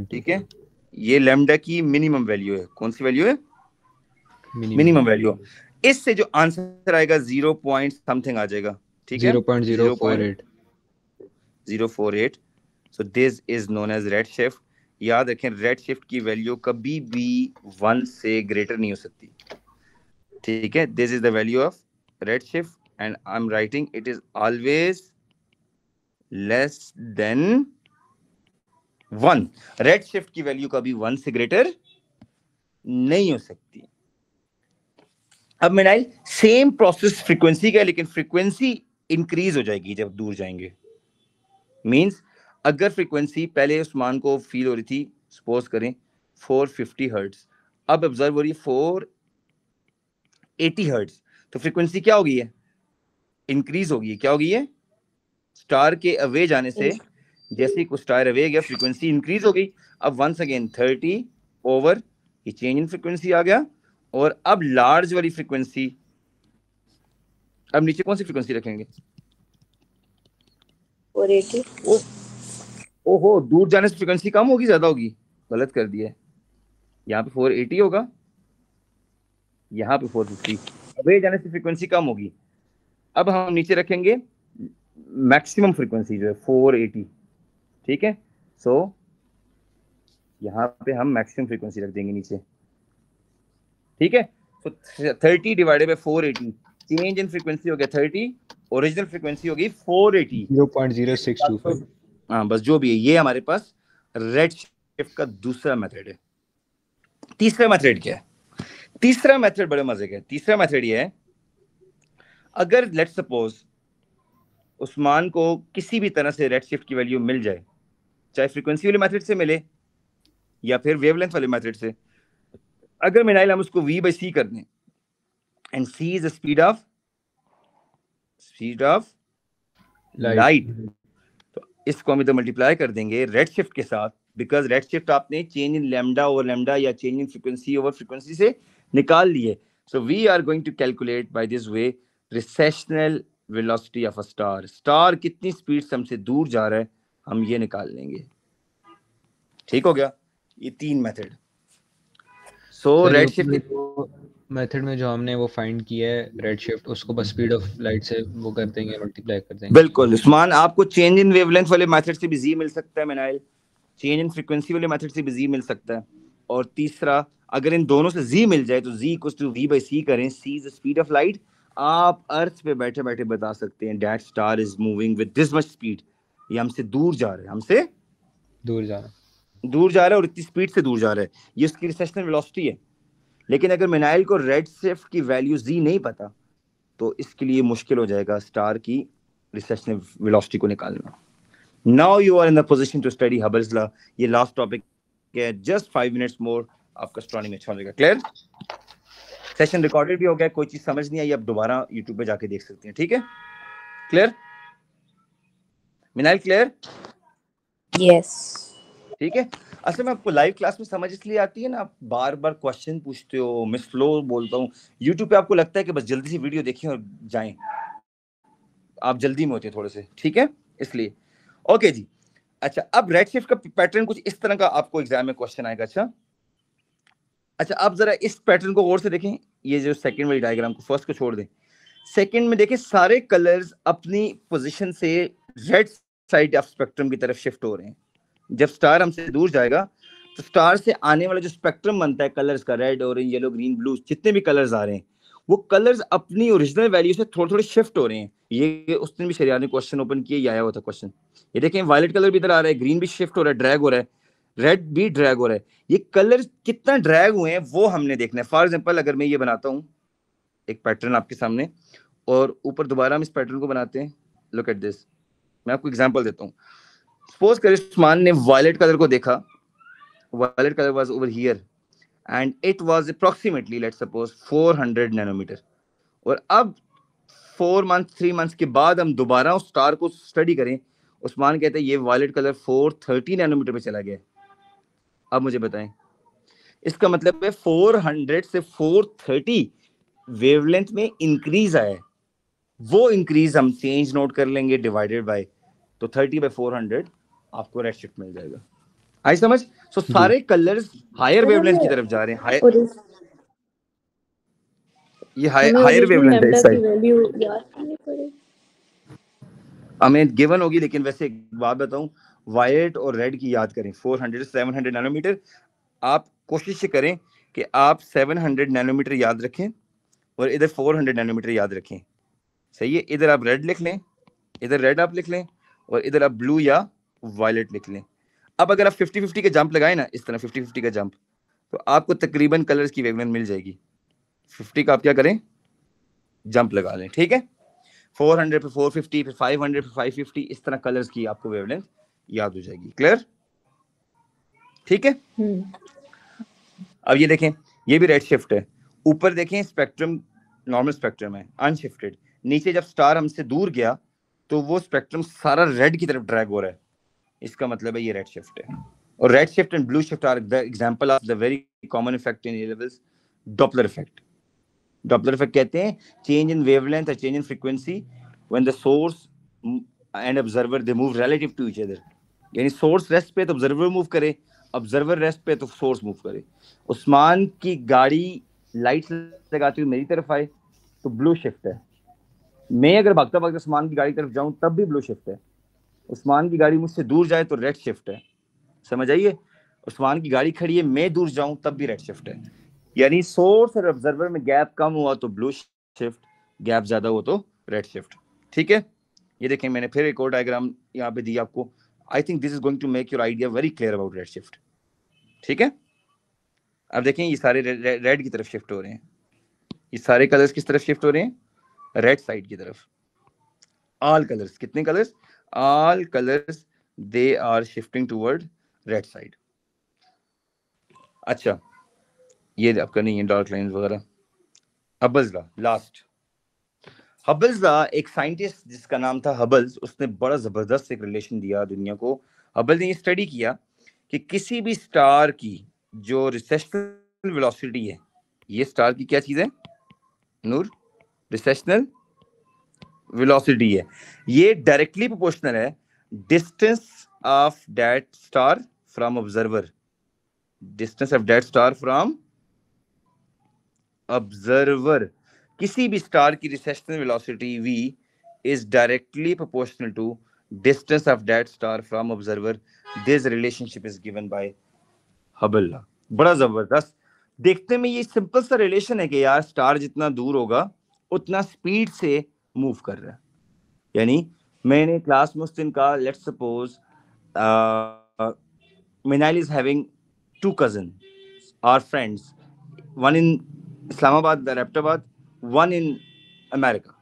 Speaker 1: ठीक है। ये लैम्डा की मिनिमम वैल्यू है। कौन सी वैल्यू है? Minimum value. इससे जो आंसर आएगा 0 पॉइंट समथिंग आ जाएगा, ठीक है, 0.048। So this is known as red shift. याद रखें, रेड शिफ्ट की वैल्यू कभी भी 1 से ग्रेटर नहीं हो सकती, ठीक है। This is the value of red shift and I am writing it is always less than 1। Red shift की वैल्यू कभी 1 से ग्रेटर नहीं हो सकती। अब मिनाइल सेम प्रोसेस फ्रीक्वेंसी का है, लेकिन फ्रीक्वेंसी इंक्रीज हो जाएगी जब दूर जाएंगे। मींस अगर फ्रीक्वेंसी पहले उस्मान को फील हो रही थी, सपोज करें 450 हर्ट्ज, अब ऑब्जर्व हो रही है 480 हर्ट्ज, तो फ्रीक्वेंसी क्या हो गई है? इंक्रीज हो गई है। क्या हो गई है? स्टार के अवे जाने से जैसे ही स्टार अवे गया फ्रीक्वेंसी इंक्रीज हो गई। अब वंस अगेन 30 ओवर, ये चेंज इन फ्रीक्वेंसी आ गया। और अब लार्ज वाली फ्रीक्वेंसी, अब नीचे कौन सी फ्रीक्वेंसी रखेंगे?
Speaker 2: 480।
Speaker 1: ओहो, दूर जाने से फ्रीक्वेंसी कम होगी ज्यादा होगी? गलत कर दिया है। यहाँ पे 480 होगा, यहाँ पे 450। अवे जाने से फ्रीक्वेंसी कम होगी। अब हम नीचे रखेंगे मैक्सिमम फ्रीक्वेंसी जो है 480, ठीक है। सो यहाँ पे हम मैक्सिमम फ्रीक्वेंसी रख देंगे नीचे, ठीक है। तो 30 divided by 480, change in frequency हो गया 30, ओरिजिनल फ्रीक्वेंसी हो गई 480,
Speaker 5: 0.0625।
Speaker 1: हाँ बस जो भी है, ये हमारे पास रेड शिफ्ट का दूसरा मेथड है। तीसरा मेथड क्या है? तीसरा मेथड बड़े मजे का है। तीसरा मेथड ये है, अगर लेट्स सपोज उस्मान को किसी भी तरह से रेड शिफ्ट की वैल्यू मिल जाए, चाहे फ्रीक्वेंसी वाले मेथड से मिले या फिर वेवलेंथ वाले मेथड से, अगर मिनाइल हम उसको v by c कर दें and c is the speed of light, तो इसको हम इधर मल्टीप्लाई कर देंगे रेड शिफ्ट के साथ, बिकॉज रेड शिफ्ट आपने change in lambda over lambda या change in frequency over frequency से निकाल लिए। So we are going to calculate by this way recessional velocity of a star. Star कितनी स्पीड से हमसे दूर जा रहा है, हम ये निकाल लेंगे। ठीक हो गया? ये 3 मेथड। सो रेड शिफ्ट
Speaker 4: मेथड में जो हमने वो फाइंड किया है रेड शिफ्ट, उसको बस स्पीड ऑफ लाइट से वो कर देंगे, मल्टीप्लाई कर देंगे।
Speaker 1: बिल्कुल उस्मान, आपको चेंज इन वेवलेंथ वाले मेथड से भी जी मिल सकता है मिनाइल, चेंज इन फ्रीक्वेंसी वाले मेथड से भी जी मिल सकता है। और तीसरा, अगर इन दोनों से जी मिल जाए तो Z equals to v by c करें, c is the speed of light. आप अर्थ पे बैठे बैठे बता सकते हैं that star is moving with this much speed, ये हमसे दूर जा रहा है, हमसे दूर जा रहा है और इतनी स्पीड से दूर जा रहा है, ये उसकी रिसेशनल वेलोसिटी है। लेकिन अगर मिनाइल को रेड शिफ्ट की वैल्यू जी नहीं पता तो इसके लिए मुश्किल हो जाएगा स्टार की रिसेशनल वेलोसिटी को निकालना। Now you are in the position to study Hubble's law. ये लास्ट टॉपिक है, जस्ट 5 मिनट्स मोर, आपका एस्ट्रोनॉमी अच्छा हो जाएगा। क्लियर? सेशन रिकॉर्डेड भी हो गया, कोई चीज समझ नहीं आई आप दोबारा यूट्यूब पे जाके देख सकते हैं। ठीक है? क्लियर मिनाइल? क्लियर?
Speaker 2: यस।
Speaker 1: ठीक है। असल में आपको लाइव क्लास में समझ इसलिए आती है ना, आप बार बार क्वेश्चन पूछते हो, मैं स्लो बोलता हूँ। यूट्यूब पे आपको लगता है कि बस जल्दी से वीडियो देखें और जाएं, आप जल्दी में होते हैं थोड़े से, ठीक है, इसलिए। ओके जी, अच्छा अब रेड शिफ्ट का पैटर्न कुछ इस तरह का आपको एग्जाम में क्वेश्चन आएगा। अच्छा आप जरा इस पैटर्न को गौर से देखें, ये जो सेकंड वाली डायग्राम को, फर्स्ट को छोड़ दें, सेकंड में देखें सारे कलर्स अपनी पोजीशन से रेड साइड ऑफ स्पेक्ट्रम की तरफ शिफ्ट हो रहे हैं। जब स्टार हमसे दूर जाएगा तो स्टार से आने वाला जो स्पेक्ट्रम बनता है कलर्स का, red, orange, yellow, green, blue, जितने भी कलर्स आ रहे हैं वो कलर्स अपनी ओरिजिनल वैल्यू से थोड़े थोड़े शिफ्ट हो रहे हैं। ये उस दिन भी शरिया ने क्वेश्चन ओपन किया, ये आया हुआ था क्वेश्चन। ये देखें वायलेट कलर भी इधर आ रहा है, ग्रीन भी शिफ्ट हो रहा है, ड्रैग हो रहा है, रेड भी ड्रैग हो रहा है। ये कलर कितना ड्रैग हुए हैं वो हमने देखना है। फॉर एग्जांपल अगर मैं ये बनाता हूँ एक पैटर्न आपके सामने और ऊपर दोबारा हम इस पैटर्न को बनाते हैं, लुक एट दिस, मैं आपको एग्जांपल देता हूँ। सपोज करें उस्मान ने वायलेट कलर को देखा, violet colour was over here and it was approximately let's suppose 400 nanometre, और अब 4 मंथ 3 मंथ्स के बाद हम दोबारा उस स्टार को स्टडी करें, उस्मान कहते हैं ये वायलेट कलर 430 नैनोमीटर पे चला गया। अब मुझे बताएं, इसका मतलब है 400 से 430 वेवलेंथ में इंक्रीज आया है। वो इंक्रीज हम चेंज नोट कर लेंगे डिवाइडेड बाय, तो 30/400 आपको रेड शिफ्ट मिल जाएगा। आई समझ? सो सारे कलर्स हायर वेवलेंथ की तरफ जा रहे हैं। ये हायर वेवलेंथ है इस साइड, हमें गिवन होगी, लेकिन वैसे एक बात बताऊं, वायलेट और रेड की याद करें, 400 से 700 नैनोमीटर। आप कोशिश करें कि आप 700 नैनोमीटर याद रखें और इधर 400 नैनोमीटर याद रखें, सही है? इधर आप रेड लिख लें, इधर रेड आप लिख लें और इधर आप ब्लू या वायलेट लिख लें। अब अगर आप 50-50 का जंप लगाए ना, इस तरह 50-50 का जंप, तो आपको तकरीबन कलर्स की वेवलेंथ मिल जाएगी। 50 का आप क्या करें, जंप लगा लें, ठीक है? 400 पे 450 पे 500 पे 550, इस तरह कलर्स की आपको वेवलेंथ याद हो जाएगी। क्लियर? ठीक है। अब ये देखें, ये भी रेड शिफ्ट है। ऊपर देखें स्पेक्ट्रम नॉर्मल स्पेक्ट्रम है, अनशिफ्टेड। नीचे जब स्टार हमसे दूर गया तो वो स्पेक्ट्रम सारा रेड की तरफ ड्रैग हो रहा है, इसका मतलब है ये रेड शिफ्ट है। और red shift and blue shift are the example of the very common effect in a levels, Doppler effect. Doppler effect कहते हैं चेंज इन वेवलेंथ और change in frequency when the source and observer they move relative to each other. यानी source rest पे तो observer move करे, observer rest पे तो source move करे। उस्मान की गाड़ी लाइट्स लगाती हुई मेरी तरफ आए तो ब्लू शिफ्ट है। मैं अगर भागता भागता उस्मान की गाड़ी की तरफ जाऊं तब भी ब्लू शिफ्ट है। उस्मान की गाड़ी मुझसे दूर जाए तो रेड शिफ्ट है। समझ आइए? उस्मान की गाड़ी खड़ी है, मैं दूर जाऊं तब भी रेड शिफ्ट है। यानी सोर्स और ऑब्जर्वर में गैप कम हुआ तो ब्लू शिफ्ट, गैप ज्यादा हुआ तो रेड शिफ्ट। ठीक है, ये देखें मैंने फिर एक और डायग्राम यहाँ पे दी आपको। I think this is going to make your idea very clear about red shift. ठीक है, अब देखें ये सारे रेड की तरफ शिफ्ट हो रहे हैं। ये सारे कलर्स किस तरफ शिफ्ट हो रहे हैं? रेड साइड की तरफ। ऑल कलर्स, कितने colours? All colours they are shifting toward red side. अच्छा, ये आपका नहीं है डार्क लाइंस वगैरह। Hubble's law, last. Hubble's law, एक साइंटिस्ट जिसका नाम था हबल्स, उसने बड़ा जबरदस्त एक रिलेशन दिया दुनिया को। हबल ने ये स्टडी किया कि किसी भी स्टार की जो रिसेशनल वेलोसिटी है, ये स्टार की क्या चीज है नूर? रिसेशनल वेलोसिटी है। ये डायरेक्टली प्रोपोर्शनल है distance of that star from observer. Distance of that star from observer. किसी भी स्टार की recessional velocity v is directly proportional to distance of that star from observer. This relationship is given by Hubble law. बड़ा जबरदस्त। देखते में ये simple सा relation है कि यार स्टार जितना दूर होगा उतना स्पीड से मूव कर रहा है। यानी मैंने क्लास में उस दिन कहा, let's suppose Minahil is having 2 cousins or friends, one in Islamabad रैप्टाबाद, वन इन अमेरिका।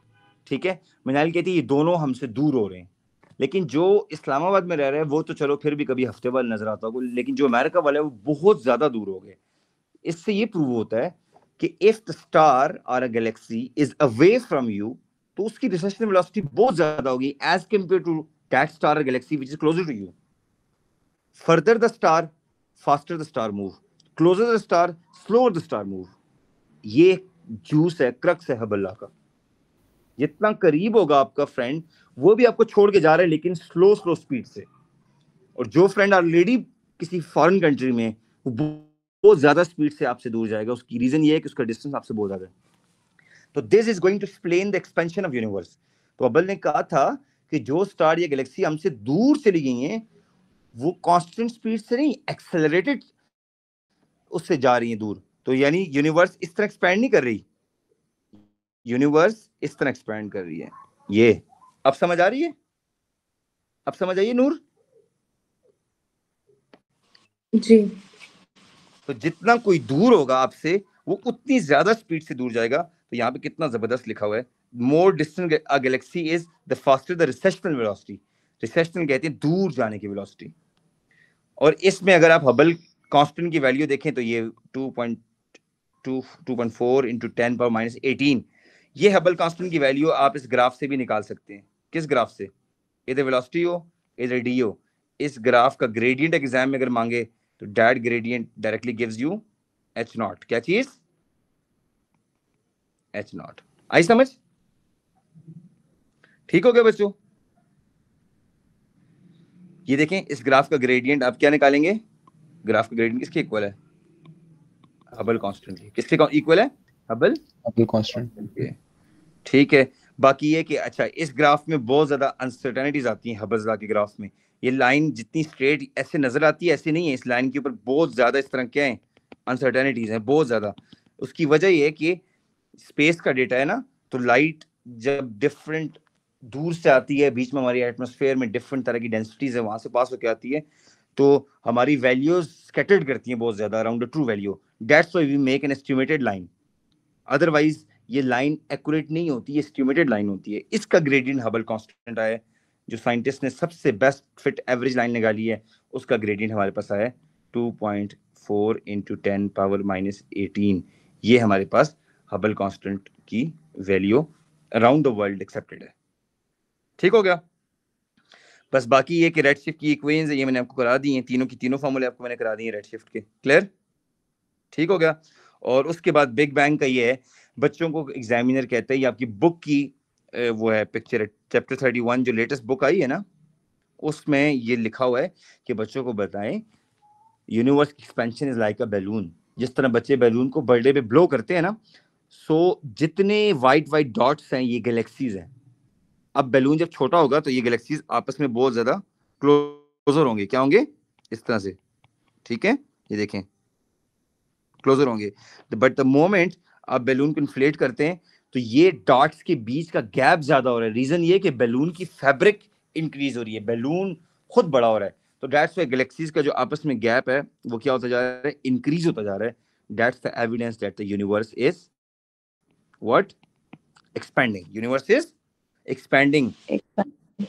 Speaker 1: ठीक है, मिनाइल कहती है ये दोनों हमसे दूर हो रहे हैं, लेकिन जो इस्लामाबाद में रह रहे हैं वो तो चलो फिर भी कभी हफ्ते बाद नजर आता होगा, लेकिन जो अमेरिका वाला है वो बहुत ज्यादा दूर हो गए। इससे ये प्रूव होता है कि if the star or a galaxy is away from you तो उसकी रिसेशनल वेलोसिटी बहुत ज्यादा होगी as compare to that star or galaxy which is closer to you. Further the star, faster the star move, closer the star, slower the star move. ये juice है, crux है Hubble law का। जितना करीब होगा आपका फ्रेंड, वो भी आपको छोड़ के जा रहा है लेकिन स्लो स्पीड से, और जो फ्रेंड ऑलरेडी किसी फॉरेन कंट्री में, वो बहुत ज्यादा स्पीड से आपसे दूर जाएगा। उसकी रीजन ये है कि उसका डिस्टेंस आपसे बहुत ज्यादा है। तो this is going to explain the expansion of universe. तो हबल ने कहा था कि जो स्टार या गैलेक्सी हमसे दूर चली गई हैं, वो कांस्टेंट स्पीड से नहीं, एक्सेलरेटेड उससे जा रही हैं दूर। तो यानी यूनिवर्स इस तरह एक्सपैंड नहीं कर रही, यूनिवर्स इस तरह एक्सपैंड कर रही है। ये अब समझ आ रही है? अब समझ आइए नूर
Speaker 3: जी।
Speaker 1: तो जितना कोई दूर होगा आपसे, वो उतनी ज्यादा स्पीड से दूर जाएगा। तो यहाँ पे कितना जबरदस्त लिखा हुआ है, more distant a galaxy is the faster the receptional velocity. Receptional कहते हैं दूर जाने की वेलोसिटी। और इसमें अगर आप हबल कांस्टेंट की वैल्यू देखें तो ये 2.4 इंटू 10 पावर माइनस 18, ये हबल कांस्टेंट की वैल्यू आप इस ग्राफ से भी निकाल सकते हैं। किस ग्राफ से? इधर वेलोसिटी हो, इधर डी हो। इस ग्राफ का ग्रेडियंट एग्जाम में अगर मांगे तो that gradient directly gives U H not. क्या चीज? H not. आई समझ? ठीक हो गया बच्चों? ये देखें, इस ग्राफ का ग्रेडियंट आप क्या निकालेंगे? ग्राफ का ग्रेडियंट किसके इक्वल है? हबल कांस्टेंट के। किसके इक्वल है? हबल
Speaker 5: कांस्टेंट
Speaker 1: के। ठीक है। बाकी ये कि अच्छा, इस ग्राफ में बहुत ज्यादा अनसर्टेनिटीज आती हैं हबल के ग्राफ में। ये लाइन जितनी स्ट्रेट ऐसे नजर आती है, ऐसे नहीं है। इस लाइन के ऊपर बहुत ज्यादा इस तरह क्या है, अनसर्टेनिटीज हैं, बहुत ज्यादा। उसकी वजह ये है कि स्पेस का डेटा है ना, तो लाइट जब डिफरेंट दूर से आती है, बीच में हमारी एटमॉस्फेयर में डिफरेंट तरह की डेंसिटीज है, वहां से पास होकर आती है, तो हमारी वैल्यूज स्कैटर्ड करती हैं बहुत ज्यादा around the true value. That's why we make an estimated line. Otherwise ये लाइन एक्यूरेट नहीं होती, ये एस्टिमेटेड लाइन होती है। इसका ग्रेडियंट हबल कांस्टेंट आया, जो साइंटिस्ट ने सबसे बेस्ट फिट एवरेज लाइन निकाली है, उसका ग्रेडियंट हमारे पास आया 2.4 इंटू 10 पावर माइनस 18। ये हमारे पास हबल कांस्टेंट की value around the world accepted है। ठीक हो गया? बस बाकी ये कि रेडशिफ्ट की इक्वेशंस ये मैंने आपको करा दी हैं, तीनों की तीनों फॉर्मूले आपको मैंने करा दिए रेडशिफ्ट के। क्लियर? ठीक हो गया? और उसके बाद बिग बैंग का ये है, बच्चों को एग्जामिनर कहते हैं, ये आपकी बुक की वो है पिक्चर है, चैप्टर 31 जो लेटेस्ट बुक आई है ना, उसमें ये लिखा हुआ है कि बच्चों को बताएं universe expansion is like a balloon. जिस तरह बच्चे बैलून को बर्थडे पे ब्लो करते हैं ना, सो जितने वाइट डॉट्स हैं ये गैलेक्सीज हैं। अब बैलून जब छोटा होगा तो ये गैलेक्सीज आपस में बहुत ज्यादा क्लोजर होंगे। क्या होंगे? इस तरह से। ठीक है, ये देखें क्लोजर होंगे। बट द मोमेंट आप बैलून को इन्फ्लेट करते हैं तो ये डॉट्स के बीच का गैप ज्यादा हो रहा है। रीजन ये कि बैलून की फैब्रिक इंक्रीज हो रही है, बैलून खुद बड़ा हो रहा है। तो दैट्स व्हाई गैलेक्सीज का जो आपस में गैप है वो क्या होता जा रहा है? इंक्रीज होता जा रहा है। That's the evidence that the universe is what? Expanding. Universe is expanding.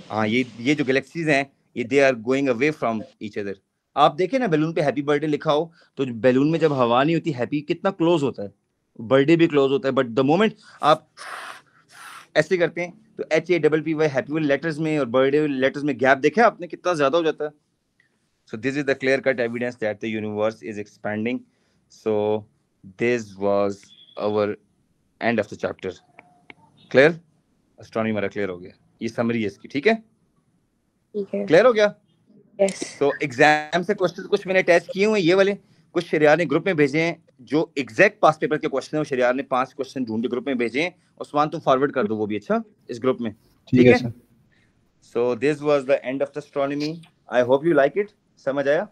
Speaker 1: हाँ, ये जो गैलेक्सीज हैं ये they are going away from each other. आप देखें ना, बैलून पे हैप्पी बर्थडे लिखा हो तो बैलून में जब हवा नहीं होती, हैप्पी कितना क्लोज होता है, बर्थडे भी क्लोज होता है। बट द मोमेंट आप ऐसे करते हैं तो HAPPY हैप्पी वाले लेटर्स में और बर्थडे लेटर्स में गैप देखा आपने कितना ज्यादा हो जाता है। So this is the clear cut evidence that the universe is expanding. So this was our and of the chapter. Clear? Astronomy हमारा क्लियर हो गया, ये समरी है इसकी। ठीक है?
Speaker 2: ठीक है।
Speaker 1: क्लियर हो गया?
Speaker 2: यस।
Speaker 1: तो एग्जाम से क्वेश्चन कुछ मैंने टेस्ट किए हुए हैं, ये वाले कुछ शरियार ने ग्रुप में भेजे हैं, जो एग्जैक्ट पास पेपर के क्वेश्चन है वो शरियार ने 5 क्वेश्चन ढूंढ के ग्रुप में भेजे हैं। उस्मान तुम फॉरवर्ड कर दो वो भी, अच्छा, इस ग्रुप में। ठीक है? So this was the end of the astronomy. I hope you like it. समझ आया?